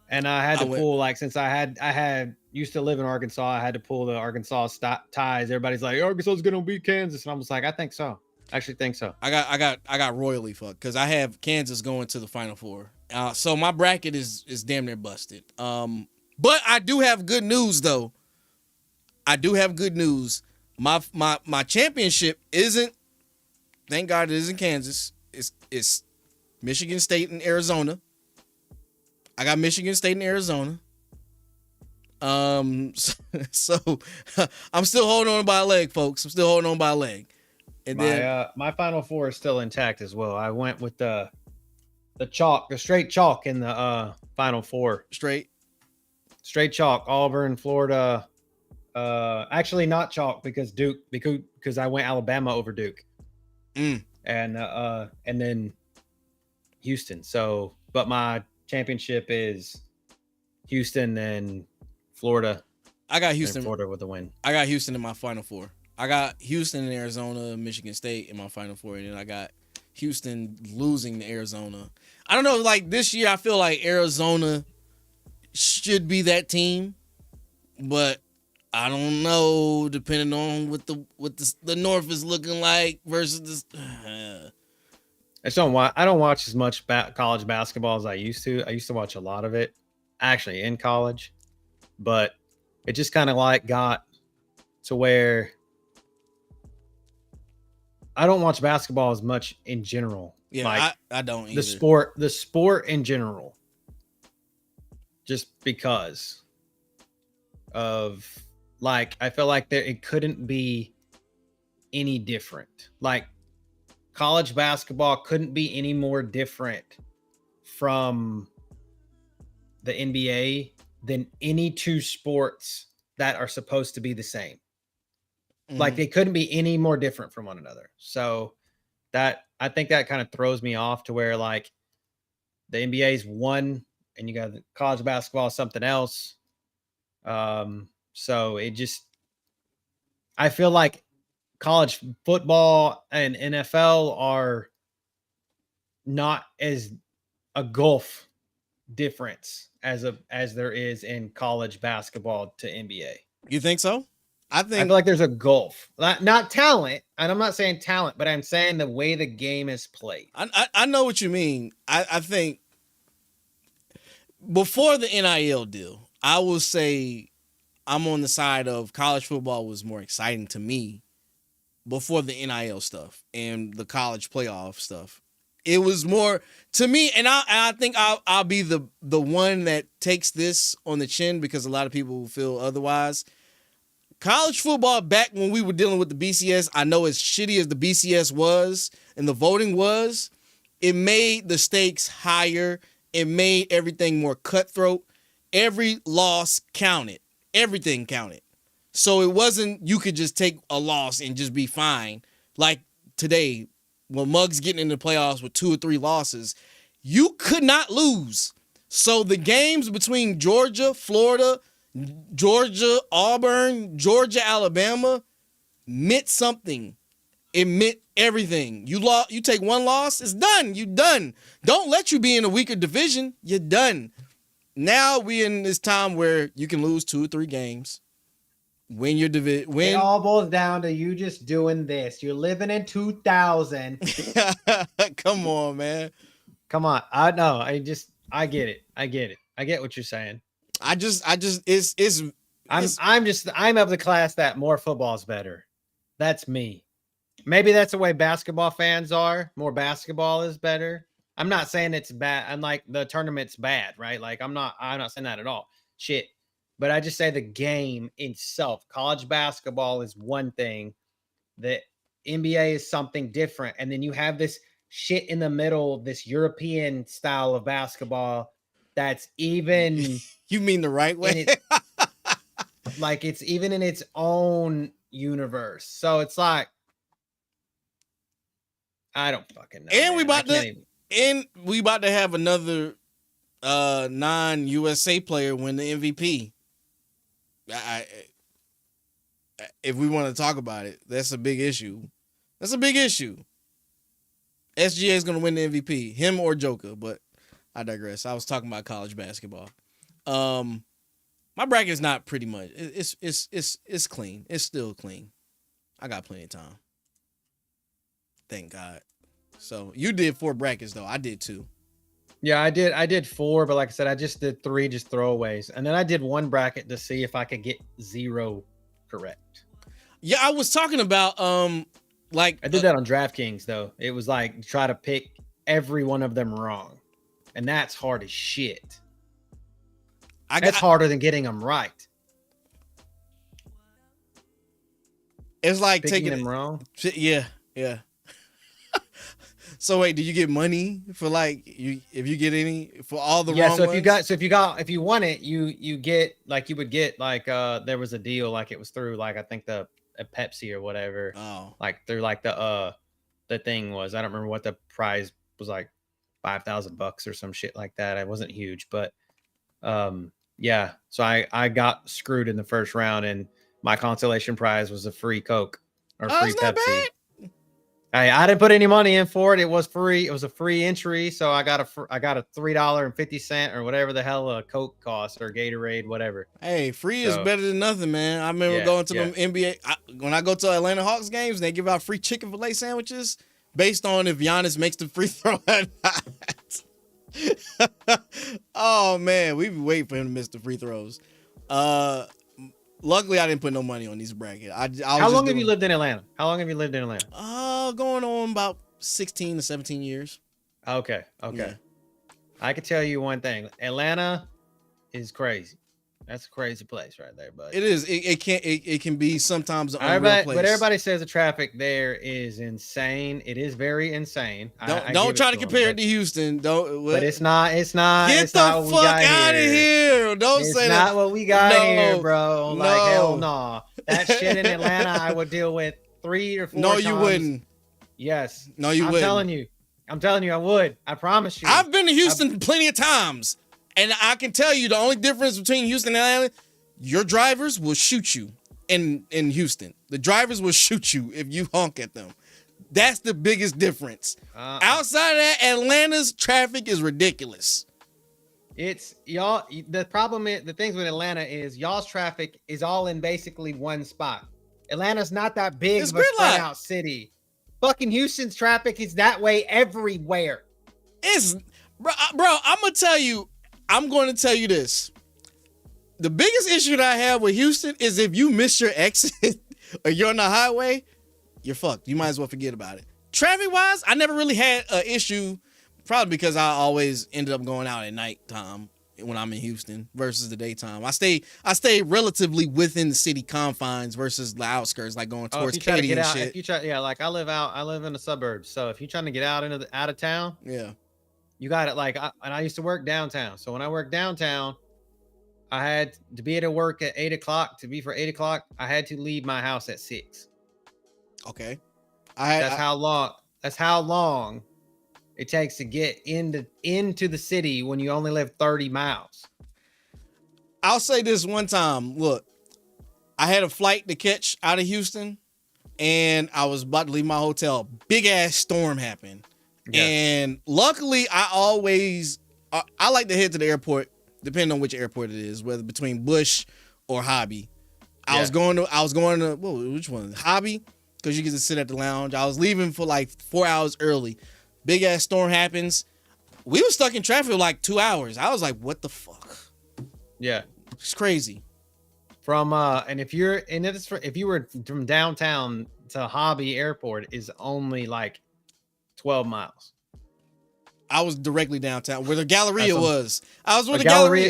And I had to pull, like, since I had used to live in Arkansas, I had to pull the Arkansas ties. Everybody's like, Arkansas's gonna beat Kansas, and I was like, I think so. I actually think so. I got royally fucked because I have Kansas going to the Final Four. So my bracket is damn near busted. But I do have good news though. I do have good news. My championship isn't. Thank God it isn't Kansas. It's Michigan State and Arizona. I got Michigan State and Arizona. So I'm still holding on by a leg, folks. I'm still holding on by a leg. And then my Final Four is still intact as well. I went with the straight chalk in the Final Four. Straight chalk. Auburn, Florida. Actually not chalk because Duke, because I went Alabama over Duke. And then Houston. So, but my championship is Houston and Florida. I got Houston. Florida with the win. I got Houston in my Final Four. I got Houston and Arizona, Michigan State in my Final Four, and then I got Houston losing to Arizona. I don't know, like this year I feel like Arizona should be that team, but I don't know, depending on what the North is looking like versus this. I don't watch as much college basketball as I used to. I used to watch a lot of it, actually, in college, but it just kind of like got to where I don't watch basketball as much in general. Yeah, like I don't either. The sport in general, just because of, like, I feel like it couldn't be any different. Like, college basketball couldn't be any more different from the NBA than any two sports that are supposed to be the same. Mm-hmm. Like, they couldn't be any more different from one another. So that, I think that kind of throws me off to where, like, the NBA is one and you got the college basketball something else. So it just, I feel like college football and NFL are not as a gulf difference as there is in college basketball to NBA. You think so? I feel like there's a gulf, not talent. And I'm not saying talent, but I'm saying the way the game is played. I know what you mean. I think before the NIL deal, I will say I'm on the side of college football was more exciting to me before the NIL stuff and the college playoff stuff. It was more to me, and I think I'll be the one that takes this on the chin because a lot of people feel otherwise. College football, back when we were dealing with the BCS, I know as shitty as the BCS was and the voting was, it made the stakes higher. It made everything more cutthroat. Every loss counted. Everything counted. So it wasn't you could just take a loss and just be fine. Like today, when Muggs getting into the playoffs with 2 or 3 losses, you could not lose. So the games between Georgia, Florida, Georgia, Auburn, Georgia, Alabama meant something. It meant everything. You take one loss, it's done. You done. Don't let you be in a weaker division. You're done. Now we in this time where you can lose 2 or 3 games. Win your division. It all boils down to you just doing this. You're living in 2000. Come on, man. Come on. I know. I get it. I get what you're saying. I'm of the class that more football is better. That's me. Maybe that's the way basketball fans are. More basketball is better. I'm not saying it's bad. I'm like the tournament's bad, right? Like I'm not saying that at all. Shit. But I just say the game itself. College basketball is one thing. The NBA is something different. And then you have this shit in the middle, this European style of basketball that's even... You mean the right way? like it's even in its own universe. So it's like I don't fucking know. And man. we about to have another non-USA player win the MVP. If we want to talk about it, that's a big issue. That's a big issue. SGA is going to win the MVP, him or Joker, but I digress. I was talking about college basketball. My bracket is not pretty much. It's clean. It's still clean. I got plenty of time. Thank God. So you did 4 brackets though. I did 2. Yeah, I did 4, but like I said, I just did 3 just throwaways, and then I did 1 bracket to see if I could get 0 correct. Yeah, I was talking about like I did that on DraftKings though. It was like try to pick every one of them wrong, and that's hard as shit. That's harder than getting them right. It's like Picking taking them wrong. Yeah. So wait, do you get money for like if you get any for all the wrong so ones? if you won it, you get like you would get like there was a deal like it was through like I think a Pepsi or whatever. Oh. Like through like the thing was I don't remember what the prize was, like $5,000 or some shit like that. It wasn't huge, but yeah. So I got screwed in the first round, and my consolation prize was a free Coke or free That's not Pepsi. bad. I didn't put any money in for it. It was free. It was a free entry, so I got a $3.50 or whatever the hell a Coke costs or Gatorade, whatever. Hey, free is better than nothing, man. I remember going to them NBA when I go to Atlanta Hawks games. They give out free chicken fillet sandwiches based on if Giannis makes the free throw or not. Oh man, we be waiting for him to miss the free throws. Luckily, I didn't put no money on these brackets. How long have you lived in Atlanta? Going on about 16 to 17 years. Okay. Yeah. I can tell you one thing. Atlanta is crazy. That's a crazy place right there, buddy. It is. It can be sometimes an unreal place. But everybody says the traffic there is insane. It is very insane. Don't try to compare it to Houston. But it's not. Get the fuck out of here. Don't say that. It's not what we got here, bro. Like, hell no. That shit in Atlanta, I would deal with 3 or 4 times. No, you wouldn't. Yes. No, you wouldn't. I'm telling you, I would. I promise you. I've been to Houston plenty of times. And I can tell you the only difference between Houston and Atlanta, your drivers will shoot you in Houston. The drivers will shoot you if you honk at them. That's the biggest difference. Outside of that, Atlanta's traffic is ridiculous. It's y'all. The problem is, the things with Atlanta is y'all's traffic is all in basically one spot. Atlanta's not that big of a spread out city. Fucking Houston's traffic is that way everywhere. Bro, I'm going to tell you this. The biggest issue that I have with Houston is if you miss your exit or you're on the highway, you're fucked. You might as well forget about it. Traffic-wise, I never really had an issue, probably because I always ended up going out at nighttime when I'm in Houston versus the daytime. I stay relatively within the city confines versus the outskirts, like going towards Katy and shit. Like I live in the suburbs. So if you're trying to get out of town, yeah. You got it. Like, and I used to work downtown. So when I worked downtown, I had to be at work at 8 o'clock. To be for 8 o'clock, I had to leave my house at 6. Okay. That's how long it takes to get into the city when you only live 30 miles. I'll say this one time. Look, I had a flight to catch out of Houston, and I was about to leave my hotel. Big ass storm happened. Yeah. And luckily, I like to head to the airport, depending on which airport it is, whether between Bush or Hobby. I was going to which one? Hobby, because you get to sit at the lounge. I was leaving for like 4 hours early. Big ass storm happens. We were stuck in traffic for like 2 hours. I was like, what the fuck? Yeah, it's crazy. And if you were from downtown to Hobby Airport is only like 12 miles. I was directly downtown where the Galleria was. I was where the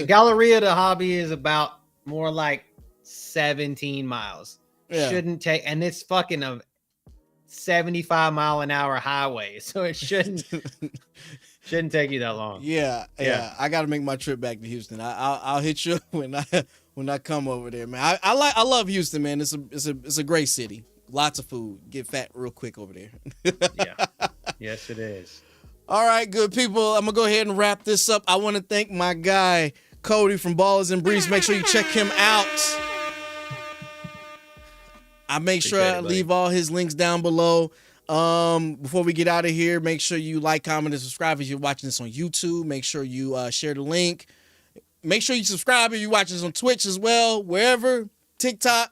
Galleria to Hobby is about more like 17 miles. Yeah. Shouldn't take, and it's fucking 75-mile-an-hour highway, so it shouldn't take you that long. Yeah. I got to make my trip back to Houston. I'll hit you when I come over there, man. I love Houston, man. It's a great city. Lots of food. Get fat real quick over there. Yeah. Yes, it is. All right, good people. I'm gonna go ahead and wrap this up. I want to thank my guy Cody from Ballers and Briefs. Make sure you check him out. I make sure I leave all his links down below. Before we get out of here, make sure you like, comment, and subscribe if you're watching this on YouTube. Make sure you share the link. Make sure you subscribe if you're watching this on Twitch as well, wherever, TikTok.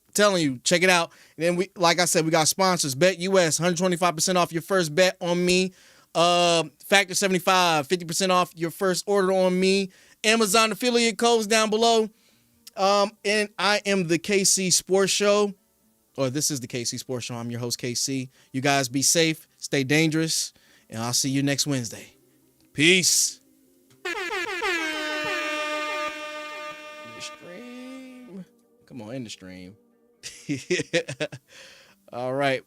I'm telling you, check it out. And then like I said, we got sponsors. Bet US, 125% off your first bet on me. Factor 75, 50% off your first order on me. Amazon affiliate codes down below. And I am the KC Sports Show. Or this is the KC Sports Show. I'm your host, KC. You guys be safe, stay dangerous, and I'll see you next Wednesday. Peace. In the stream. Come on, in the stream. All right.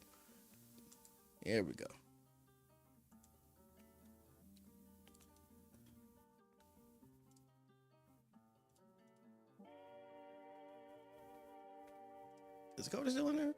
Here we go. Is Cody still in there?